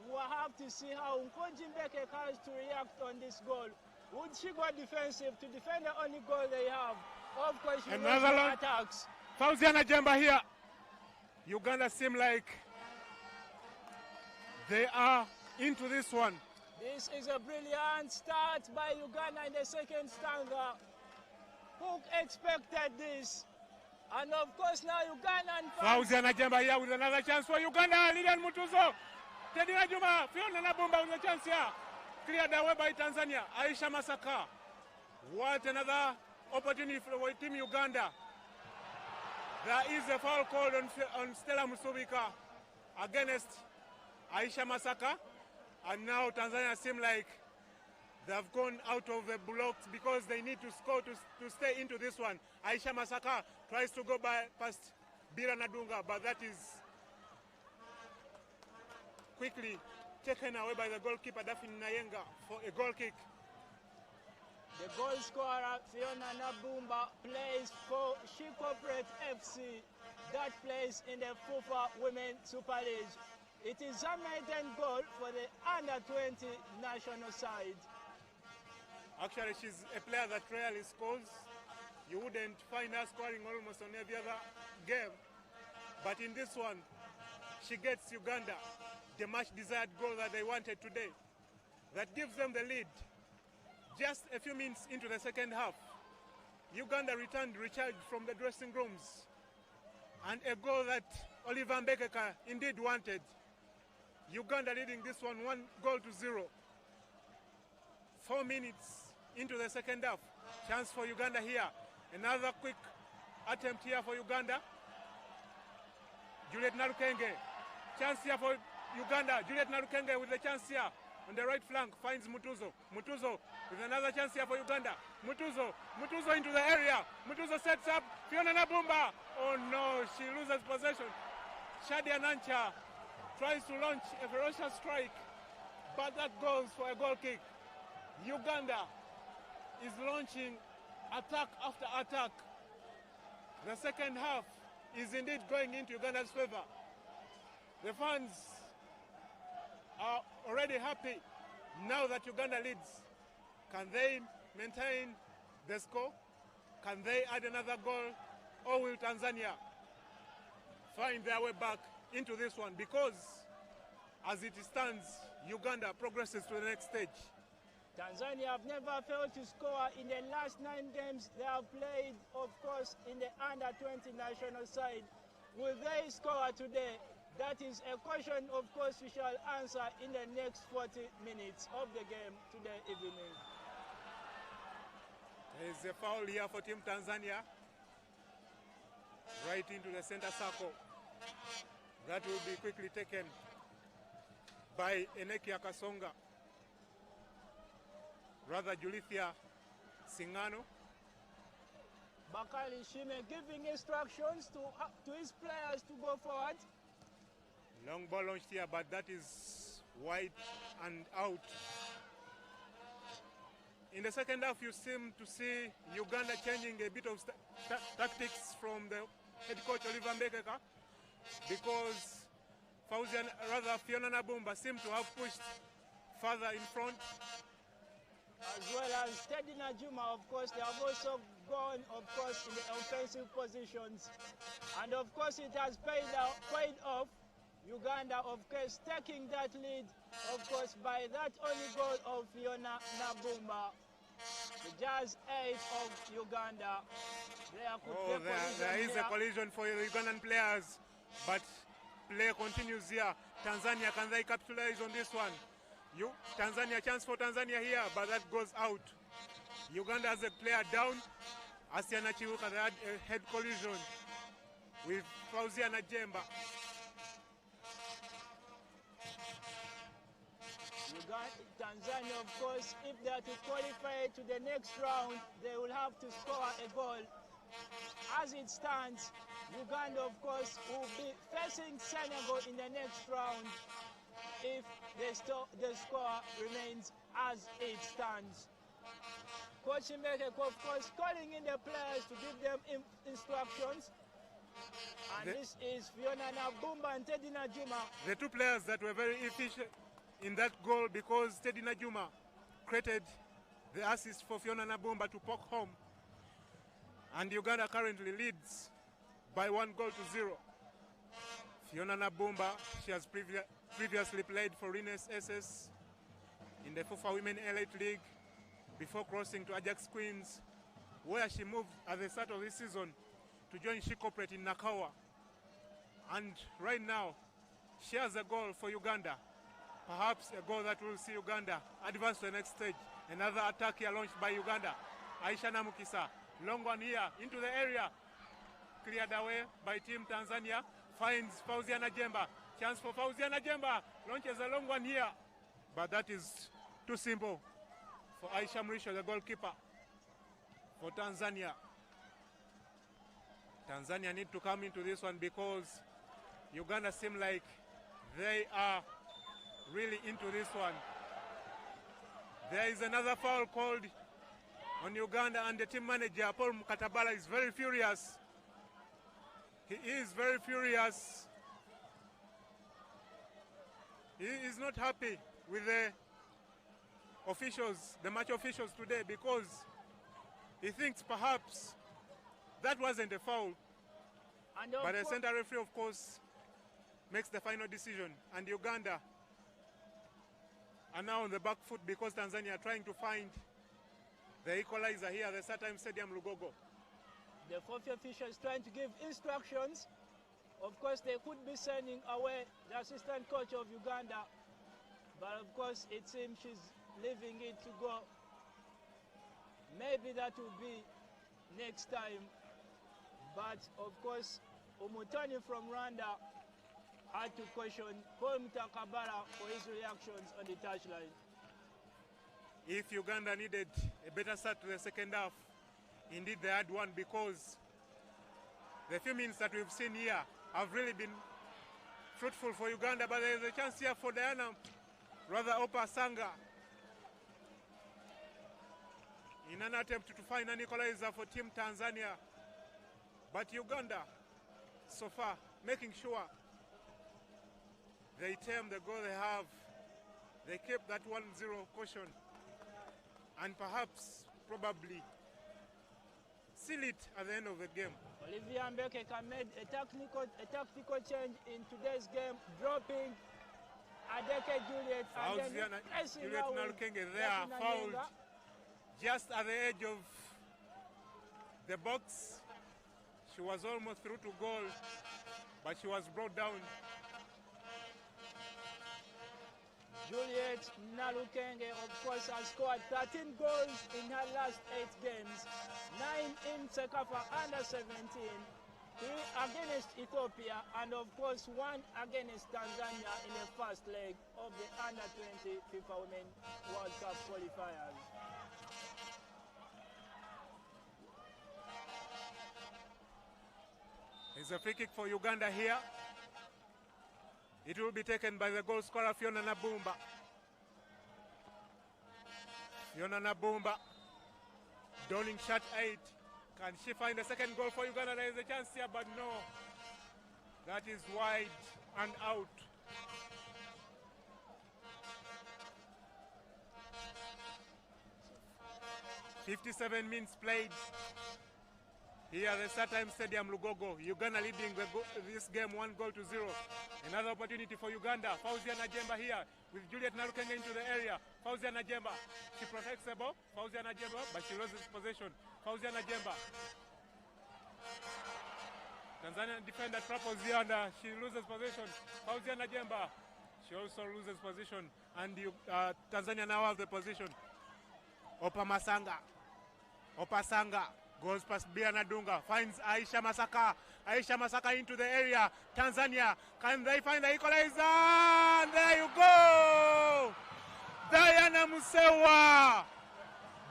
we'll have to see how Nkoji Mbeke has to react on this goal. Would she go defensive to defend the only goal they have? Of course, she will attacks. Fauzia Najemba here. Uganda seem like they are into this one. This is a brilliant start by Uganda in the second stanza. Who expected this? And of course now Ugandan fans. Fauzia Najemba here with another chance for Uganda. Lilian Mutuzo. Teddy Najuma. Fiona Nabumba with a chance here. Cleared away by Tanzania. Aisha Masaka. What another opportunity for Team Uganda. There is a foul called on Stella Musubika against Aisha Masaka. And now Tanzania seem like they have gone out of the blocks because they need to score to stay into this one. Aisha Masaka tries to go past Bira Nadunga, but that is quickly taken away by the goalkeeper, Daphne Nayenga, for a goal kick. The goal scorer, Fiona Nabumba, plays for She Corporate FC, that plays in the FUFA Women's Super League. It is a maiden goal for the under-20 national side. Actually, she's a player that rarely scores. You wouldn't find her scoring almost on every other game. But in this one, she gets Uganda the much-desired goal that they wanted today. That gives them the lead. Just a few minutes into the second half, Uganda returned recharged from the dressing rooms. And a goal that Oliver Mbekeka indeed wanted. Uganda leading this one 1-0. 4 minutes into the second half. Chance for Uganda here. Another quick attempt here for Uganda. Juliet Narukenge. Chance here for Uganda. Juliet Narukenge with the chance here on the right flank. Finds Mutuzo. Mutuzo with another chance here for Uganda. Mutuzo. Mutuzo into the area. Mutuzo sets up. Fiona Nabumba. Oh no, she loses possession. Shadia Nancha tries to launch a ferocious strike, but that goes for a goal kick. Uganda is launching attack after attack. The second half is indeed going into Uganda's favor. The fans are already happy now that Uganda leads. Can they maintain the score? Can they add another goal? Or will Tanzania find their way back into this one? Because as it stands, Uganda progresses to the next stage. Tanzania have never failed to score in the last 9 games they have played, of course, in the under-20 national side. Will they score today? That is a question, of course, we shall answer in the next 40 minutes of the game today evening. There is a foul here for Team Tanzania. Right into the center circle. That will be quickly taken by Eneki Akasonga. Rather, Julithia Singano. Bakali Shime giving instructions to his players to go forward. Long ball launched here, but that is wide and out. In the second half, you seem to see Uganda changing a bit of tactics from the head coach Oliver Mbekeka, because Fiona Nabumba seemed to have pushed further in front. As well as Teddy Najuma, of course, they have also gone, of course, in the offensive positions. And of course, it has paid off. Uganda, of course, taking that lead, of course, by that only goal of Fiona Nabumba. The just 8 of Uganda. There is a collision for the Ugandan players, but play continues here. Tanzania, can they capitalize on this one? Tanzania, chance for Tanzania here, but that goes out. Uganda has a player down. Asiana Chiuka, they had a head collision with Fauzia Najemba. Tanzania, of course, if they are to qualify to the next round, they will have to score a goal. As it stands, Uganda, of course, will be facing Senegal in the next round if the score remains as it stands. Coach Mbeke, of course, calling in the players to give them instructions. And this is Fiona Nabumba and Teddy Najuma. The two players that were very efficient in that goal, because Teddy Najuma created the assist for Fiona Nabumba to poke home. And Uganda currently leads by 1-0. Fiona Nabumba, she has previously played for Rennes SS in the FIFA Women Elite League before crossing to Ajax Queens, where she moved at the start of this season to join She Corporate in Nakawa. And right now, she has a goal for Uganda. Perhaps a goal that will see Uganda advance to the next stage. Another attack here launched by Uganda. Aisha Namukisa, long one here into the area. Cleared away by Team Tanzania. Finds Fauzia Najemba. Chance for Fauzia Najemba. Launches a long one here. But that is too simple for Aisha Mrisho, the goalkeeper for Tanzania. Tanzania need to come into this one because Uganda seem like they are really into this one. There is another foul called on Uganda, and the team manager, Paul Mukatabala, is very furious. He is very furious. He is not happy with the officials, the match officials today, because he thinks perhaps that wasn't a foul. But the center referee, of course, makes the final decision, and Uganda are now on the back foot because Tanzania are trying to find the equalizer here at the StarTimes Stadium, Lugogo. The fourth official is trying to give instructions. Of course, they could be sending away the assistant coach of Uganda, but of course, it seems she's leaving it to go. Maybe that will be next time. But of course, Umutoni from Rwanda had to caution Paul Mutakabala for his reactions on the touchline. If Uganda needed a better start to the second half, indeed they had one, because the few minutes that we've seen here have really been fruitful for Uganda, but there is a chance here for Diana, rather Opa Sanga, in an attempt to find an equalizer for Team Tanzania. But Uganda, so far, making sure they tame the goal they have. They kept that 1-0 caution and perhaps, probably, seal it at the end of the game. Olivier Mbekeka made a tactical change in today's game, dropping Adeke Juliet and then pressing Juliet Nalukenge there, fouled just at the edge of the box. She was almost through to goal, but she was brought down. Juliet Nalukenge, of course, has scored 13 goals in her last 8 games, 9 in Sekafa under 17, 3 against Ethiopia, and of course 1 against Tanzania in the first leg of the under 20 FIFA Women World Cup qualifiers. It's a free kick for Uganda here. It will be taken by the goal scorer, Fiona Nabumba. Fiona Nabumba, donning shot 8. Can she find the second goal for Uganda? There is a chance here, but no. That is wide and out. .57 minutes played here at the StarTime Stadium, Lugogo. Uganda leading this game 1-0. Another opportunity for Uganda. Fauzia Najemba here with Juliet Nalukenge into the area. Fauzia Najemba. She protects the ball. Fauzia Najemba, but she loses possession. Fauzia Najemba. Tanzanian defender trapples here and she loses possession. Fauzia Najemba. She also loses position. And Tanzania now have the position. Opa Masanga. Opa Sanga. Goes past Biana Dunga, finds Aisha Masaka. Aisha Masaka into the area. Tanzania, can they find the equalizer? And there you go! Diana Musewa.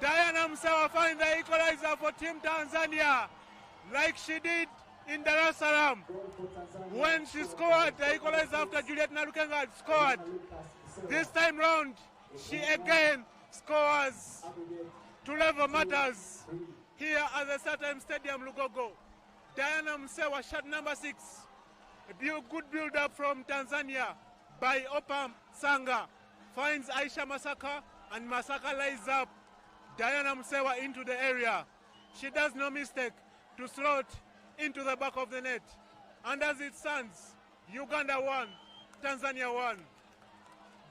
Diana Musewa finds the equalizer for Team Tanzania, like she did in Dar es Salaam when she scored the equalizer after Juliet Nalukenge had scored. This time round, she again scores to level matters. Here at the StarTime Stadium, Lugogo. Diana Musewa, shot number 6. A good build-up from Tanzania by Opa Sanga. Finds Aisha Masaka, and Masaka lays up Diana Musewa into the area. She does no mistake to throw it into the back of the net. And as it stands, Uganda 1, Tanzania 1.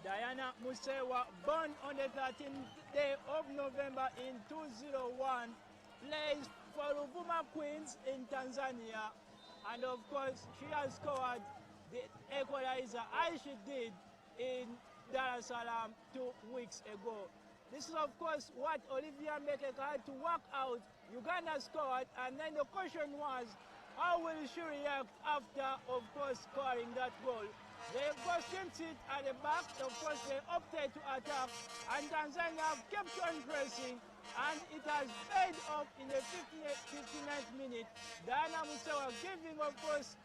Diana Musewa, born on the 13th day of November in 2001, plays for Ruvuma Queens in Tanzania, and of course she has scored the equalizer as she did in Dar es Salaam 2 weeks ago. This is of course what Olivia Mbekeka had to work out. Uganda scored, and then the question was, how will she react after of course scoring that goal? They questioned it at the back. Of course they opted to attack, and Tanzania have kept on pressing, and it has paid off in the 59th minute. Diana Musewa giving, of course,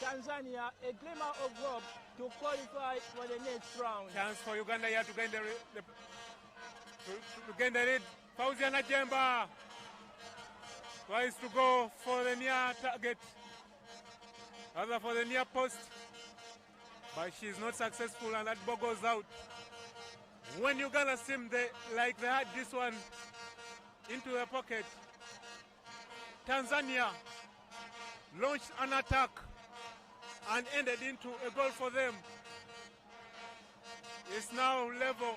Tanzania a glimmer of hope to qualify for the next round. Chance for Uganda here to gain the lead. Fauzia Najemba tries to go for the near target, rather for the near post, but she's not successful, and that ball goes out. When Uganda seemed like they had this one into the pocket, Tanzania launched an attack and ended into a goal for them. It's now level.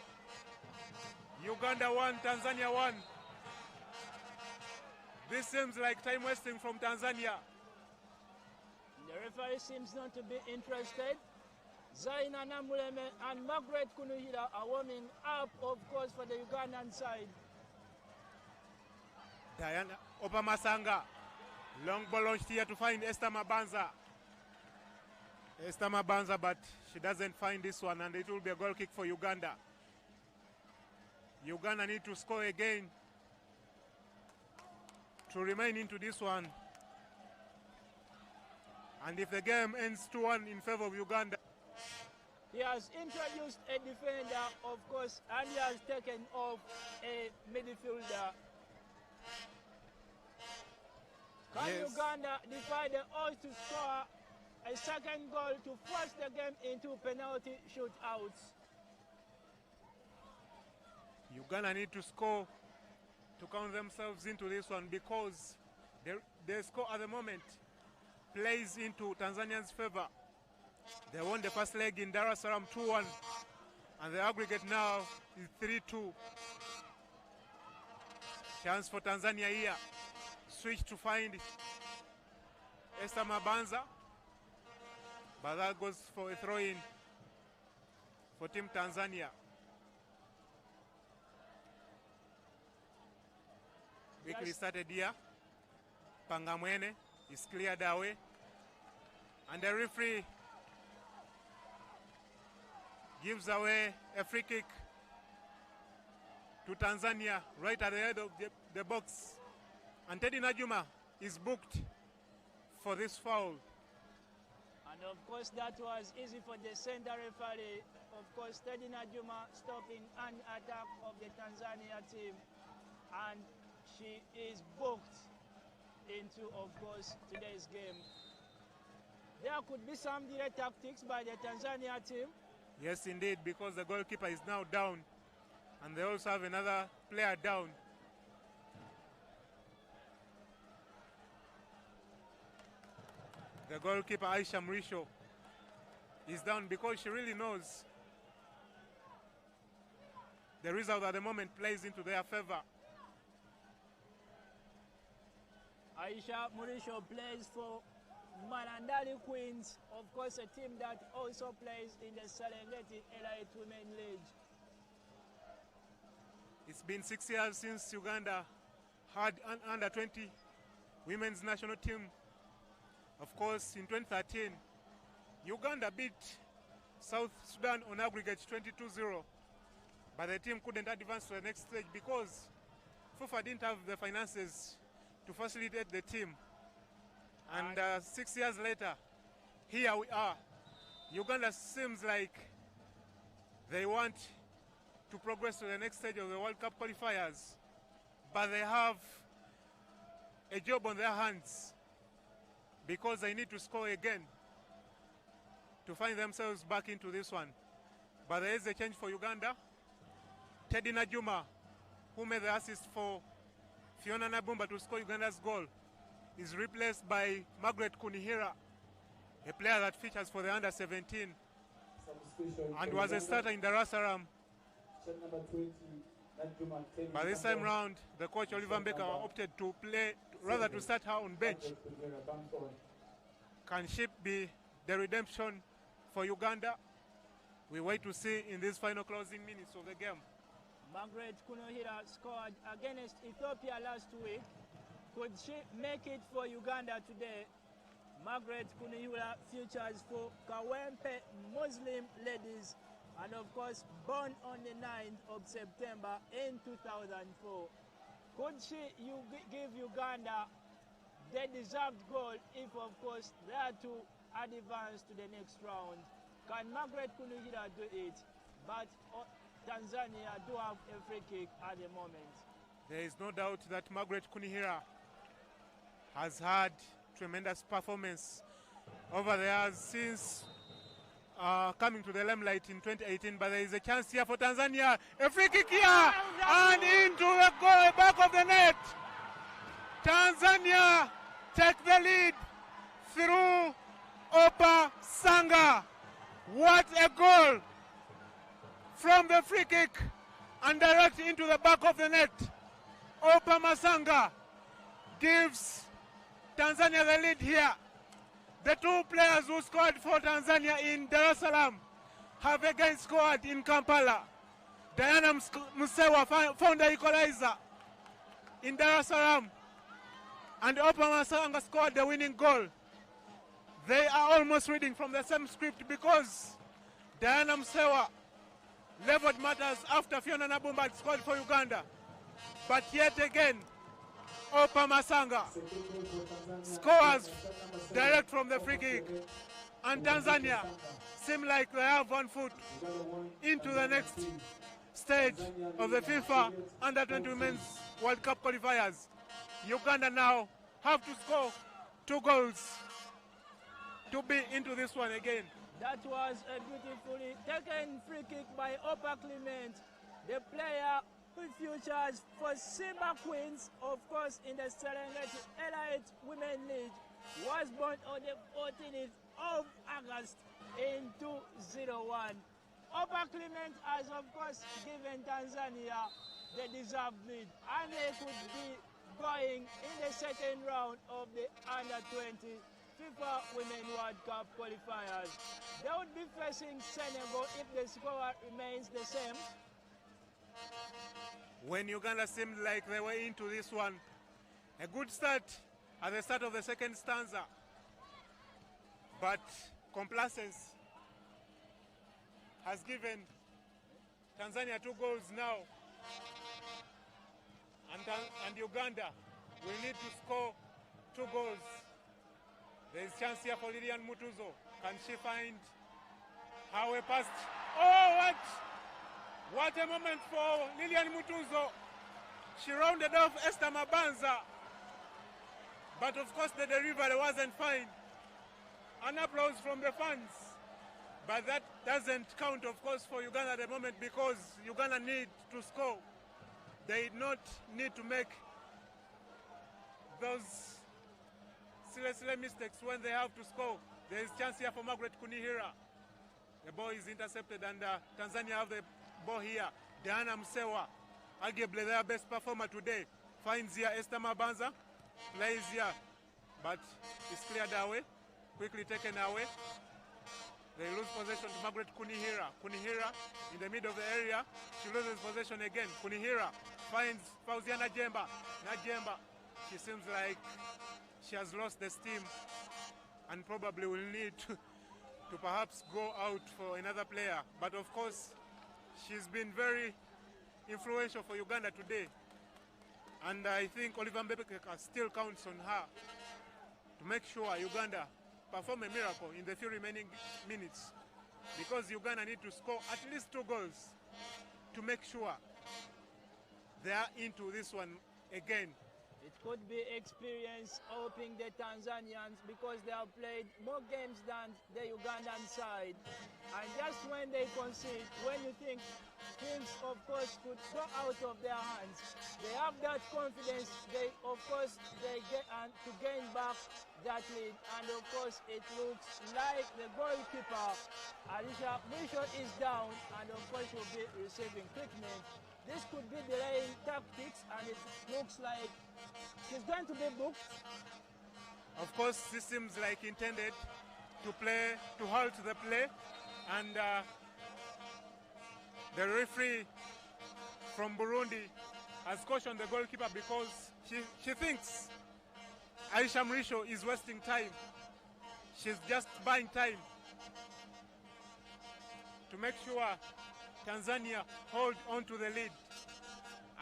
Uganda 1, Tanzania 1. This seems like time wasting from Tanzania. The referee seems not to be interested. Zaina Namuleme and Margaret Kunuhila are warming up, of course, for the Ugandan side. Diana Opa Masanga Long ball launched here to find Esther Mabanza. Esther Mabanza, but she doesn't find this one, and it will be a goal kick for Uganda. Uganda need to score again to remain into this one. And if the game ends 2-1 in favor of Uganda. He has introduced a defender, of course, and he has taken off a midfielder. Can Yes. Uganda defy the odds to score a second goal to force the game into penalty shootouts? Uganda need to score to count themselves into this one, because their score at the moment plays into Tanzania's favor. They won the first leg in Dar es Salaam 2-1, and the aggregate now is 3-2. Chance for Tanzania here. Switch to find Esther Mabanza, but that goes for a throw-in for Team Tanzania. Quickly started here. Pangamwene is cleared away, and the referee gives away a free kick to Tanzania right at the head of the box. And Teddy Najuma is booked for this foul. And of course, that was easy for the center referee. Of course, Teddy Najuma stopping an attack of the Tanzania team. And she is booked into, of course, today's game. There could be some delay tactics by the Tanzania team. Yes, indeed, because the goalkeeper is now down, and they also have another player down. The goalkeeper, Aisha Mrisho, is down because she really knows the result at the moment plays into their favor. Aisha Murisho plays for Malandali Queens, of course a team that also plays in the Serengeti Elite Women League. It's been 6 years since Uganda had an under-20 women's national team. Of course, in 2013, Uganda beat South Sudan on aggregate 22-0, but the team couldn't advance to the next stage because FIFA didn't have the finances to facilitate the team. And 6 years later, here we are. Uganda seems like they want to progress to the next stage of the World Cup qualifiers, but they have a job on their hands because they need to score again to find themselves back into this one. But there is a change for Uganda. Teddy Najuma, who made the assist for Fiona Nabumba to score Uganda's goal, is replaced by Margaret Kunihira, a player that features for the under-17 and was a starter in Dar es Salaam. By this time round, the coach Oliver Mbeka opted to play, rather to start her on bench. Can she be the redemption for Uganda? We wait to see in these final closing minutes of the game. Margaret Kunohira scored against Ethiopia last week. Could she make it for Uganda today? Margaret Kunohira features for Kawempe Muslim Ladies, and of course born on the 9th of September in 2004. Could she give Uganda the deserved goal if of course they are to advance to the next round? Can Margaret Kunohira do it? But Tanzania do have a free kick at the moment. There is no doubt that Margaret Kunihira has had tremendous performance over the years since coming to the limelight in 2018, but there is a chance here for Tanzania. A free kick here and into the goal, back of the net. Tanzania take the lead through Opa Sanga. What a goal from the free kick and direct into the back of the net. Opa Masanga gives Tanzania the lead here. The two players who scored for Tanzania in Dar es Salaam have again scored in Kampala. Diana Musewa found the equalizer in Dar es Salaam. And Opamasanga scored the winning goal. They are almost reading from the same script because Diana Msewa leveled matters after Fiona Nabumba scored for Uganda. But yet again, Opamasanga scores direct from the free kick. And Tanzania seem like they have 1 foot into the next stage of the FIFA Under-20 Women's World Cup qualifiers. Uganda now have to score 2 goals to be into this one again. That was a beautifully taken free kick by Opa Clement, the player who features for Simba Queens, of course, in the Serengeti Elite Women League, was born on the 14th of August in 2001. Opa Clement has, of course, given Tanzania the deserved lead, and they could be going in the second round of the Under-20 FIFA Women World Cup qualifiers. They would be facing Senegal if the score remains the same. When Uganda seemed like they were into this one, a good start at the start of the second stanza, but complacence has given Tanzania 2 goals now, and Uganda will need to score 2 goals. There is chance here for Lilian Mutuzo. Can she find her way past? Oh, what a moment for Lilian Mutuzo. She rounded off Esther Mabanza. But of course the delivery wasn't fine. An applause from the fans. But that doesn't count, of course, for Uganda at the moment because Uganda need to score. They did not need to make those silly mistakes when they have to score. There is chance here for Margaret Kunihira. The ball is intercepted and Tanzania have the ball here. Diana Msewa, arguably their best performer today, finds here Esther Mabanza, plays here, but it's cleared away, quickly taken away. They lose possession to Margaret Kunihira. Kunihira in the middle of the area, she loses possession again. Kunihira finds Fauzia Najemba. Najemba, she seems like she has lost the steam and probably will need to perhaps go out for another player. But of course, she's been very influential for Uganda today. And I think Oliver Mbekeka still counts on her to make sure Uganda perform a miracle in the few remaining minutes. Because Uganda need to score at least 2 goals to make sure they are into this one again. It could be experience helping the Tanzanians because they have played more games than the Ugandan side. And just when they concede, when you think things, of course, could go out of their hands, they have that confidence. They get and to gain back that lead. And of course, it looks like the goalkeeper, Alicia Mission, is down, and of course, will be receiving treatment. This could be delaying tactics, and it looks like she's going to be booked. Of course, this seems like intended to halt the play, and the referee from Burundi has cautioned the goalkeeper because she thinks Aisha Mrisho is wasting time. She's just buying time to make sure Tanzania hold on to the lead.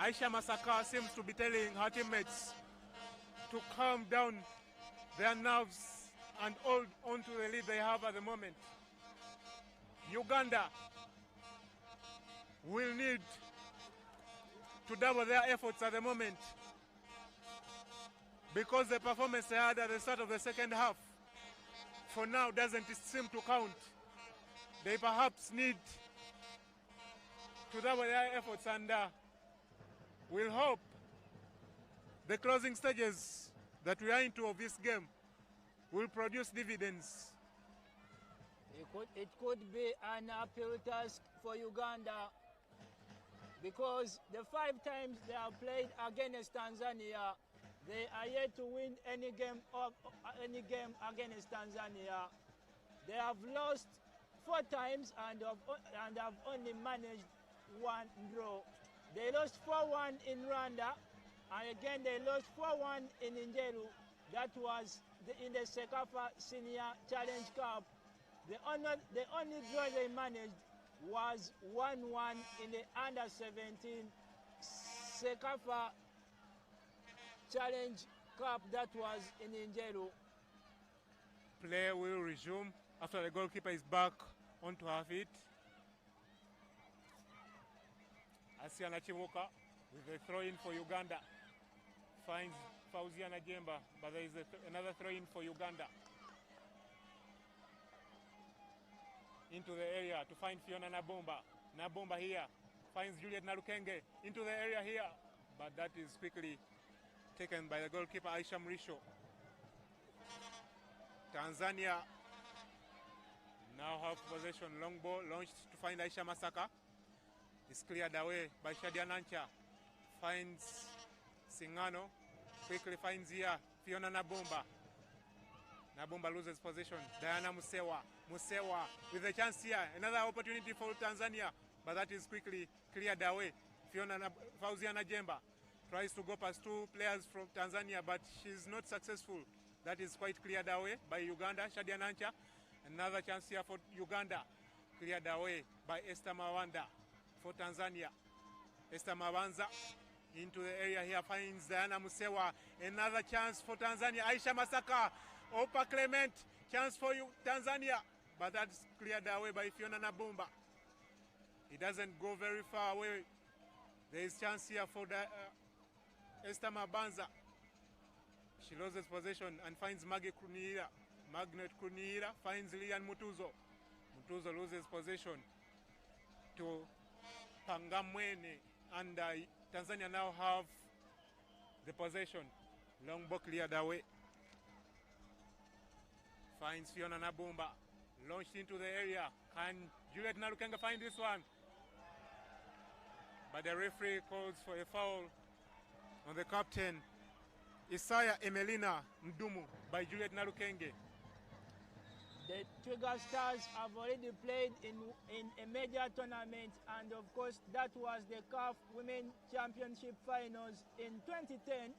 Aisha Masaka seems to be telling her teammates to calm down their nerves and hold on to the lead they have at the moment. Uganda will need to double their efforts at the moment because the performance they had at the start of the second half for now doesn't seem to count. They perhaps need to double their efforts, and we'll hope the closing stages that we are into of this game will produce dividends. It could be an uphill task for Uganda because the 5 times they have played against Tanzania, they are yet to win any game against Tanzania. They have lost 4 times and have only managed 1 draw. They lost 4-1 in Rwanda, And again, they lost 4-1 in Injeru. That was in the Sekafa Senior Challenge Cup. The only draw they managed was 1-1 in the Under-17 Sekafa Challenge Cup that was in Injeru. Play will resume after the goalkeeper is back onto her feet. Asiana Chivoka with a throw-in for Uganda. Finds Fauzia Najemba, but there is another throw-in for Uganda. Into the area to find Fiona Nabomba. Nabomba here finds Juliet Nalukenge into the area here, but that is quickly taken by the goalkeeper Aisha Mrisho. Tanzania now have possession. Long ball launched to find Aisha Masaka. It's cleared away by Shadia Nancha. Finds Singano. Quickly finds here Fiona Nabomba. Nabomba loses possession. Diana Musewa. Musewa with a chance here. Another opportunity for Tanzania, but that is quickly cleared away. Fauzia Najemba tries to go past two players from Tanzania, but she's not successful. That is quite cleared away by Uganda. Shadia Nancha. Another chance here for Uganda. Cleared away by Esther Mawanda for Tanzania. Esther Mawanza into the area here finds Diana Musewa. Another chance for Tanzania. Aisha Masaka. Opa Clement. Chance for you, Tanzania. But that's cleared away by Fiona Nabumba. It doesn't go very far away. There is chance here for Esther Mabanza. She loses possession and finds Magnet Kuniira finds Lian Mutuzo. Mutuzo loses possession to Pangamwene, and Tanzania now have the possession. Long ball cleared away. Finds Fiona Nabumba. Launched into the area. Can Juliet Nalukenge find this one? But the referee calls for a foul on the captain, Isaiah Emelina Mdumu, by Juliet Nalukenge. The Twiga Stars have already played in a major tournament, and of course that was the CAF Women Championship Finals in 2010,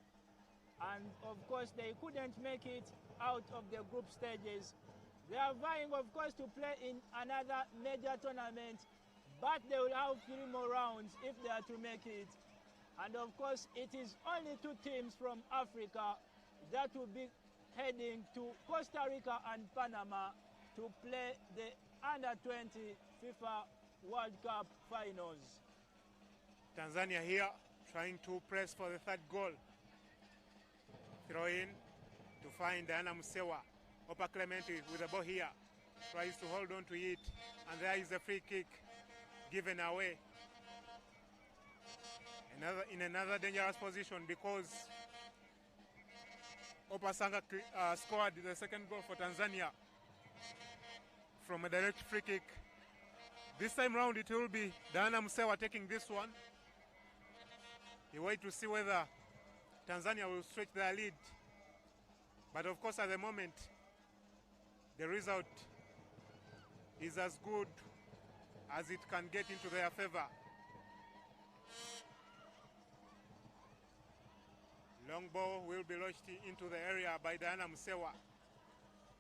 and of course they couldn't make it out of the group stages. They are vying, of course, to play in another major tournament, but they will have 3 more rounds if they are to make it. And of course, it is only 2 teams from Africa that will be heading to Costa Rica and Panama to play the Under-20 FIFA World Cup Finals. Tanzania here trying to press for the 3rd goal. Throw in to find Diana Musewa. Opa Clementi with the ball here. Tries to hold on to it. And there is a free kick given away. In another dangerous position, because Opa Sanga scored the 2nd goal for Tanzania from a direct free kick. This time round it will be Diana Musewa taking this one. You wait to see whether Tanzania will stretch their lead. But of course at the moment the result is as good as it can get into their favor. Long ball will be launched into the area by Diana Musewa,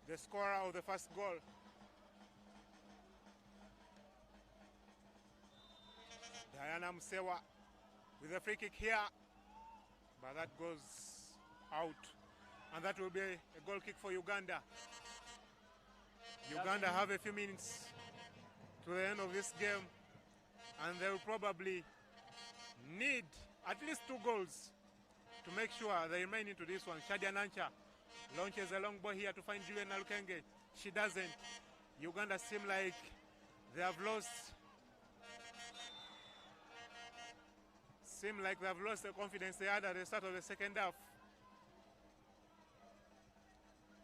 the scorer of the 1st goal. Diana Musewa with a free kick here, but that goes out. And that will be a goal kick for Uganda. Uganda have a few minutes to the end of this game, and they will probably need at least 2 goals to make sure they remain into this one. Shadia Nancha launches a long ball here to find Juliet Nalukenge. She doesn't. Uganda seem like they have lost. The confidence they had at the start of the 2nd half.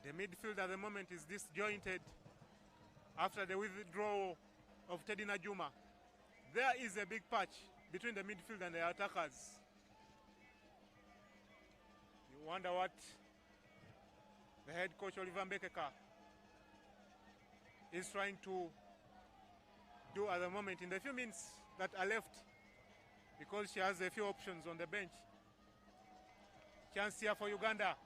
The midfield at the moment is disjointed after the withdrawal of Teddy Najuma. There is a big patch between the midfield and the attackers. You wonder what the head coach Oliver Mbekeka is trying to do at the moment in the few minutes that are left, because she has a few options on the bench. Chance here for Uganda.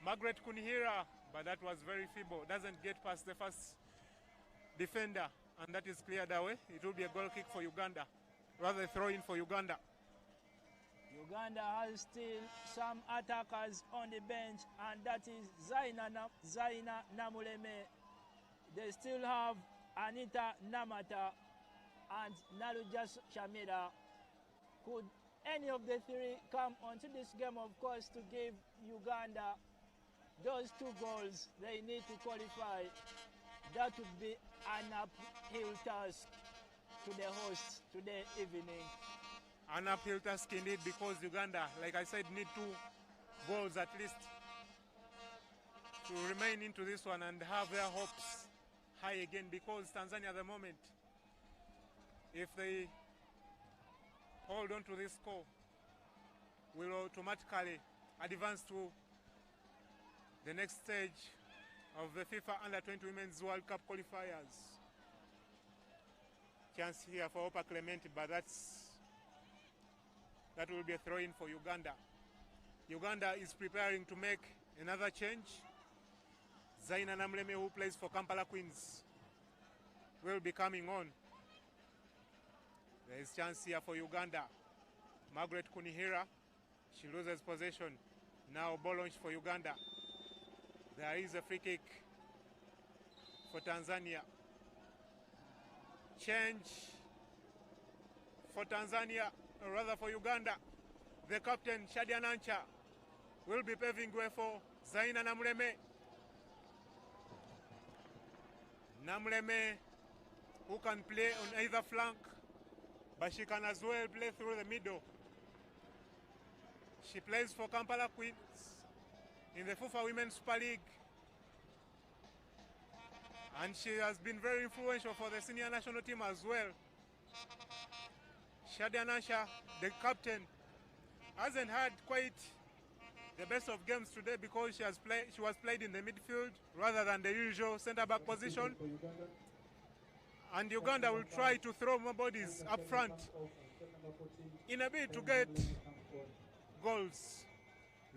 Margaret Kunihira, but that was very feeble. Doesn't get past the first defender, and that is cleared away. It will be a goal kick for Uganda, rather throw in for Uganda. Uganda has still some attackers on the bench, and that is Zaina Namuleme. They still have Anita Namata and Naluja Shamira. Could any of the three come onto this game, of course, to give Uganda those 2 goals they need to qualify? That would be an uphill task to the hosts today evening. An uphill task indeed, because Uganda, like I said, need 2 goals at least to remain into this one and have their hopes high again, because Tanzania at the moment, if they hold on to this score, will automatically advance to the next stage of the FIFA Under-20 Women's World Cup qualifiers. Chance here for Opa Clementi, but that will be a throw-in for Uganda. Uganda is preparing to make another change. Zaina Namleme, who plays for Kampala Queens, will be coming on. There is chance here for Uganda. Margaret Kunihira, she loses possession. Now ball launch for Uganda. There is a free kick for Tanzania. Change for Tanzania, or rather for Uganda. The captain, Shadia Nancha, will be paving way for Zaina Namuleme. Namuleme, who can play on either flank, but she can as well play through the middle. She plays for Kampala Queens in the FIFA Women's Super League, and she has been very influential for the senior national team as well. Shadia Nasha, the captain, hasn't had quite the best of games today because she was played in the midfield rather than the usual centre-back position. And Uganda will try to throw more bodies up front in a bid to get goals.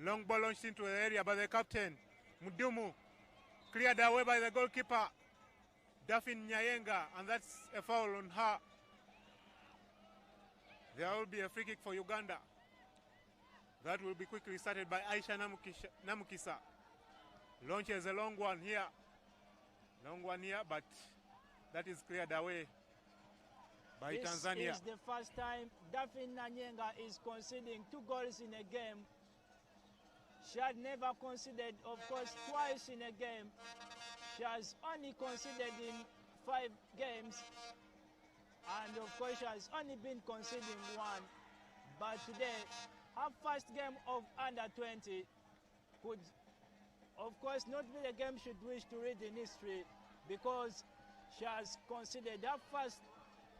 Long ball launched into the area by the captain, Mudumu, cleared away by the goalkeeper, Daphne Nyayenga, and that's a foul on her. There will be a free kick for Uganda. That will be quickly started by Aisha Namukisa. Launches a long one here. Long one here, but that is cleared away by Tanzania. This is the first time Daphne Nyayenga is conceding 2 goals in a game. She had never conceded, of course, twice in a game. She has only conceded in 5 games. And of course, she has only been conceding 1. But today, her first game of under-20 could, of course, not be the game she'd wish to read in history, because she has conceded her first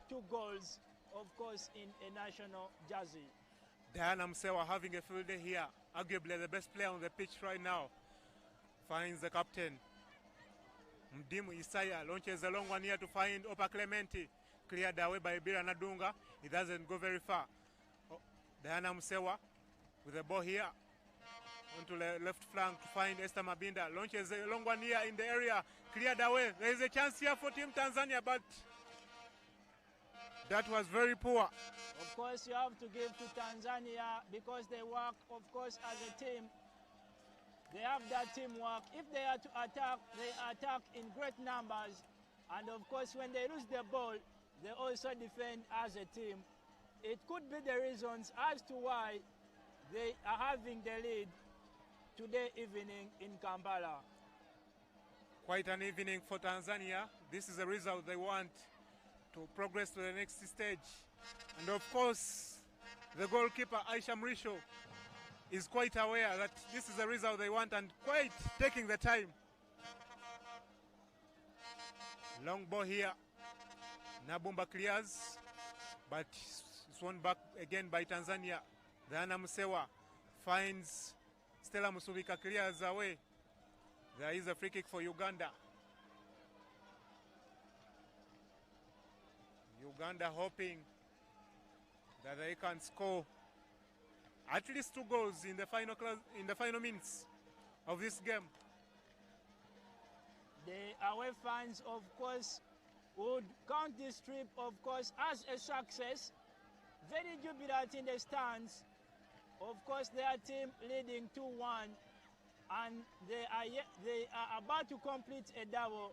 2 goals, of course, in a national jersey. Diana Msewa having a field day here, arguably the best player on the pitch right now, finds the captain. Mdimu Isaiah launches a long one here to find Opa Clementi, cleared away by Bira Nadunga. It doesn't go very far. Diana Msewa with the ball here onto the left flank to find Esther Mabinda. Launches a long one here in the area, cleared away. There is a chance here for Team Tanzania, but that was very poor. Of course, you have to give to Tanzania because they work, of course, as a team. They have that teamwork. If they are to attack, they attack in great numbers. And of course, when they lose the ball, they also defend as a team. It could be the reasons as to why they are having the lead today evening in Kampala. Quite an evening for Tanzania. This is a result they want to progress to the next stage. And of course, the goalkeeper, Aisha Mrisho, is quite aware that this is the result they want and quite taking the time. Long ball here. Nabumba clears, but it's won back again by Tanzania. Diana Musewa finds Stella Musubika, clears away. There is a free kick for Uganda. Uganda hoping that they can score at least 2 goals in the final minutes of this game. The away fans, of course, would count this trip, of course, as a success. Very jubilant in the stands. Of course, their team leading 2-1, and they are about to complete a double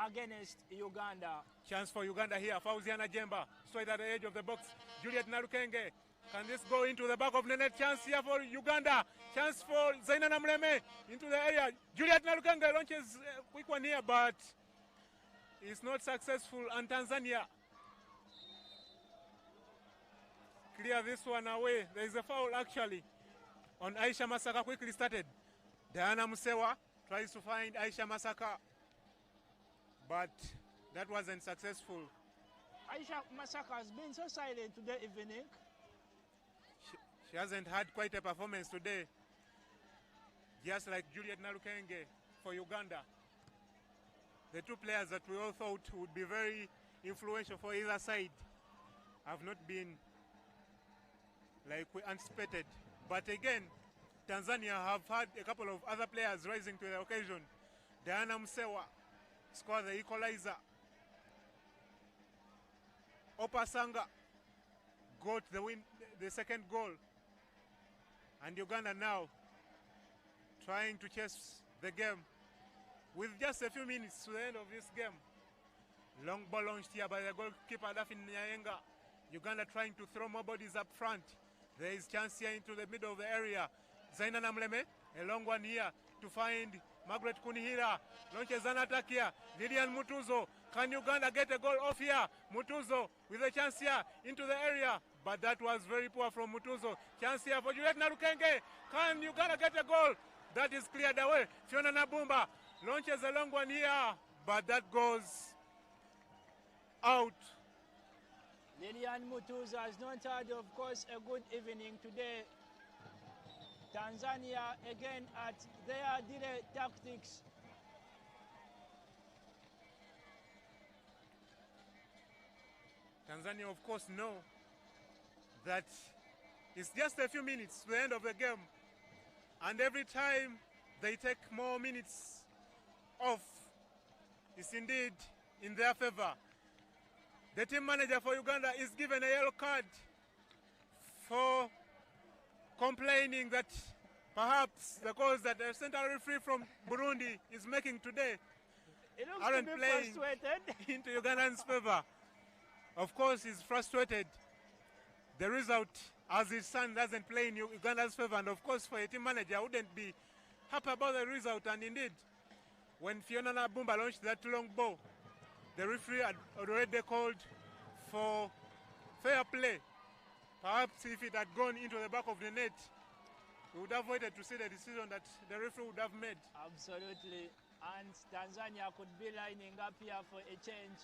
against Uganda. Chance for Uganda here. Fauziana Jemba, straight at the edge of the box. Juliet Narukenge. Can this go into the back of the net? Chance here for Uganda. Chance for Zainana Mreme into the area. Juliet Narukenge launches a quick one here, but it's not successful. And Tanzania clear this one away. There is a foul actually on Aisha Masaka. Quickly started. Diana Musewa tries to find Aisha Masaka, but that wasn't successful. Aisha Masaka has been so silent today evening. She hasn't had quite a performance today, just like Juliet Narukenge for Uganda. The two players that we all thought would be very influential for either side have not been like we anticipated. But again, Tanzania have had a couple of other players rising to the occasion. Diana Musewa scored the equalizer. Opasanga got the second goal. And Uganda now trying to chase the game with just a few minutes to the end of this game. Long ball launched here by the goalkeeper Dafin Nyayenga. Uganda trying to throw more bodies up front. There is chance here into the middle of the area. Zaina Namleme, a long one here to find Margaret Kunihira. Launches an attack here. Lilian Mutuzo. Can Uganda get a goal off here? Mutuzo with a chance here into the area. But that was very poor from Mutuzo. Chance here for Juliet Narukenge. Can Uganda get a goal? That is cleared away. Fiona Nabumba launches a long one here. But that goes out. Lilian Mutuzo has not had, of course, a good evening today. Tanzania again at their delay tactics. Tanzania, of course, know that it's just a few minutes to the end of the game. And every time they take more minutes off, it's indeed in their favor. The team manager for Uganda is given a yellow card for complaining that perhaps the calls that the central referee from Burundi is making today aren't playing into Ugandan's favor. Of course, he's frustrated. The result, as his son doesn't play in Uganda's favor, and of course, for a team manager, I wouldn't be happy about the result. And indeed, when Fiona Nabumba launched that long ball, the referee had already called for fair play. Perhaps if it had gone into the back of the net, we would have waited to see the decision that the referee would have made. Absolutely. And Tanzania could be lining up here for a change.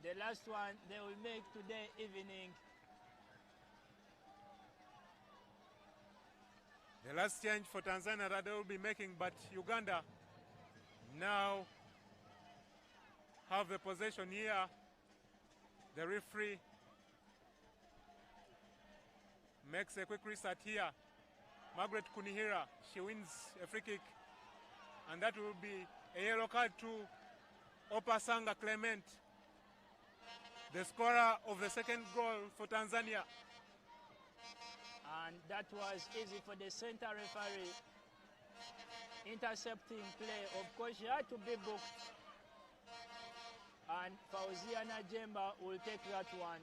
The last one they will make today evening. The last change for Tanzania that they will be making, but Uganda now have the possession here. The referee makes a quick reset here. Margaret Kunihira, she wins a free kick. And that will be a yellow card to Opasanga Clement, the scorer of the second goal for Tanzania. And that was easy for the center referee. Intercepting play. Of course, she had to be booked. And Fauziana Jemba will take that one.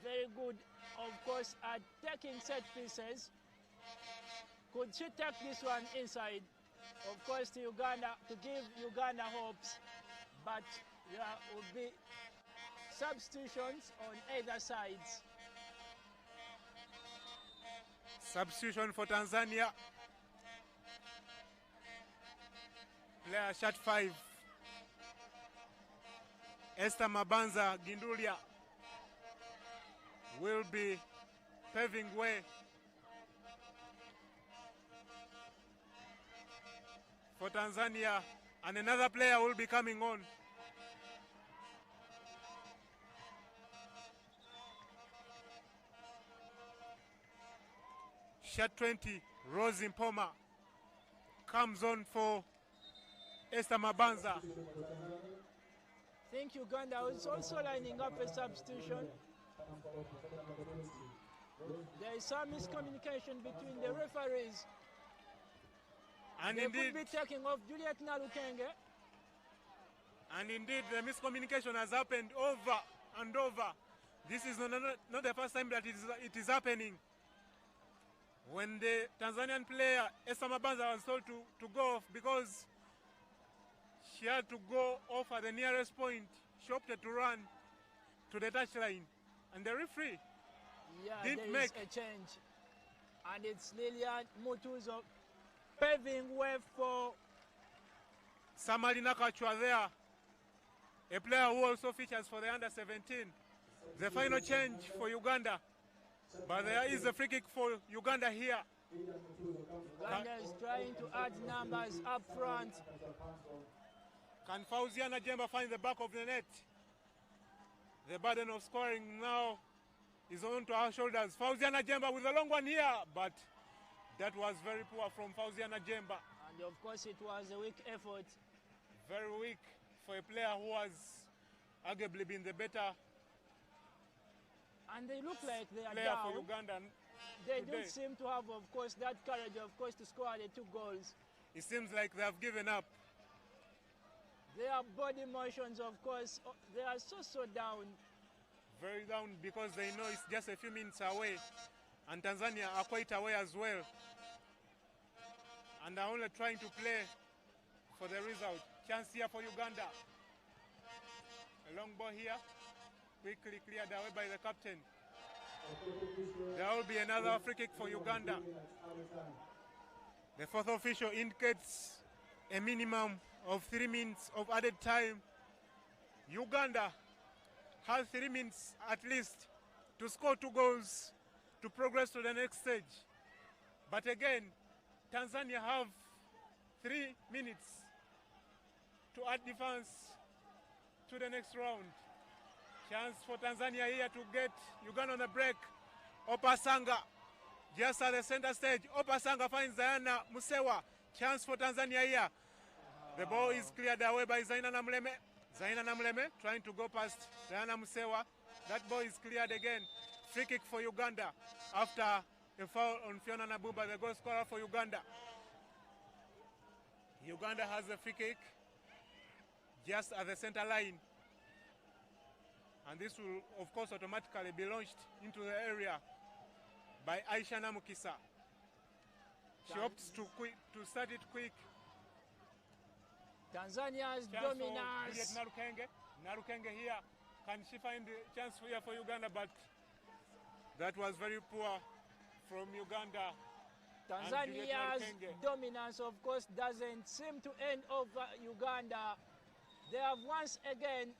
Very good, of course, at taking set pieces. Could she take this one inside? Of course, to Uganda, to give Uganda hopes. But there will be substitutions on either sides. Substitution for Tanzania. Player shot 5. Esther Mabanza Gindulia will be paving way for Tanzania, and another player will be coming on. Shirt 20, Rose Mpoma, comes on for Esther Mabanza. I think Uganda is also lining up a substitution. There is some miscommunication between the referees. And they indeed, could be taking off Juliet Nalukenge. And indeed, the miscommunication has happened over and over. This is not the first time that it is happening. When the Tanzanian player, Esther Mabanza, was told to go off because she had to go off at the nearest point, she opted to run to the touchline. And the referee didn't make a change. And it's Lilian Mutuzo paving way for Samarina Kachwa there, a player who also features for the under-17. The final change for Uganda. But there is a free kick for Uganda here. Uganda is trying to add numbers up front. Can Fauziana Jemba find the back of the net? The burden of scoring now is on to our shoulders. Fauziana Jemba with a long one here, but that was very poor from Fauziana Jemba. And of course it was a weak effort. Very weak for a player who has arguably been the better and they look like they are player down. for Uganda. They today. don't seem to have, of course, that courage, of course, to score the 2 goals. It seems like they have given up. Their body motions, of course, they are so down. Very down because they know it's just a few minutes away. And Tanzania are quite away as well. And are only trying to play for the result. Chance here for Uganda. A long ball here. Quickly cleared away by the captain. There will be another free kick for Uganda. The fourth official indicates a minimum of 3 minutes of added time. Uganda has 3 minutes at least to score 2 goals to progress to the next stage. But again, Tanzania have 3 minutes to add defense to the next round. Chance for Tanzania here to get Uganda on the break. Opasanga just at the center stage. Opasanga finds Diana Musewa. Chance for Tanzania here. The ball is cleared away by Zaina Namleme. Zaina Namleme trying to go past Diana Musewa. That ball is cleared again. Free kick for Uganda after a foul on Fiona Nabumba, the goal scorer for Uganda. Uganda has a free kick just at the center line. And this will, of course, automatically be launched into the area by Aisha Namukisa. She opts to start it quick. Tanzania's dominance. Narukenge here. Can she find the chance here for Uganda? But that was very poor from Uganda. Tanzania's dominance, of course, doesn't seem to end over Uganda. They have once again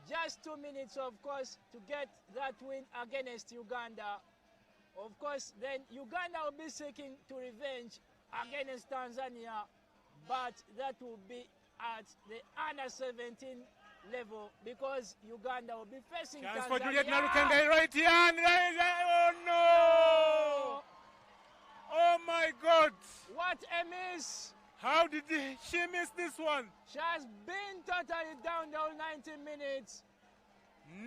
just 2 minutes, of course, to get that win against Uganda. Of course, then Uganda will be seeking to revenge against Tanzania, but that will be at the under-17 level because Uganda will be facing Chance Tanzania. for Juliet Narukenge right here. Oh no! Oh my God! What a miss! How did she miss this one? She has been totally down the whole 90 minutes.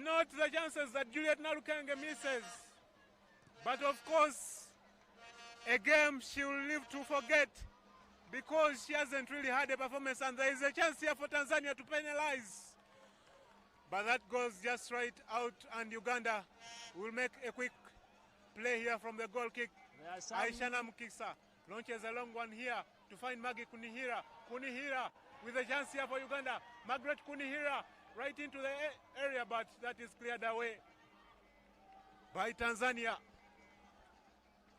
Not the chances that Juliet Narukenge misses. But of course, a game she will live to forget because she hasn't really had a performance and there is a chance here for Tanzania to penalize. But that goes just right out and Uganda will make a quick play here from the goal kick. Aisha Namukisa launches a long one here to find Maggie Kunihira. Kunihira with a chance here for Uganda. Margaret Kunihira right into the area, but that is cleared away by Tanzania.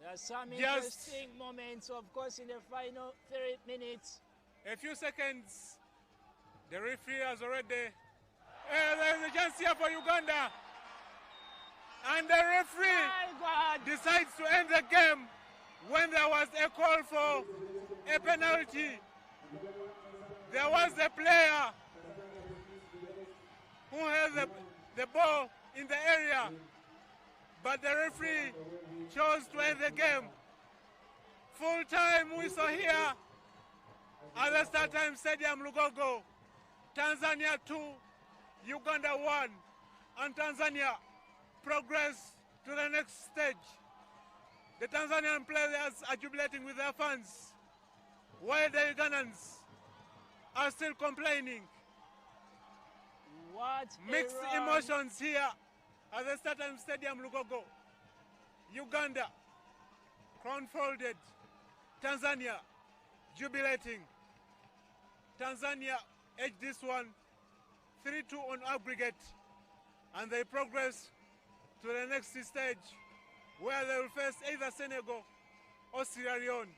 There are some interesting moments, of course, in the final 3 minutes. A few seconds. The referee has already... there is a chance here for Uganda. And the referee decides to end the game when there was a call for a penalty. There was a player who held the ball in the area, but the referee chose to end the game. Full-time whistle here at the StarTimes Stadium, Lugogo. Tanzania 2, Uganda 1, and Tanzania progress to the next stage. The Tanzanian players are jubilating with their fans, while the Ugandans are still complaining. What Mixed emotions here at the StarTimes Stadium, Lugogo. Uganda, crown folded. Tanzania, jubilating. Tanzania edged this one 3-2 on aggregate, and they progress to the next stage, where they will face either Senegal or Sierra Leone.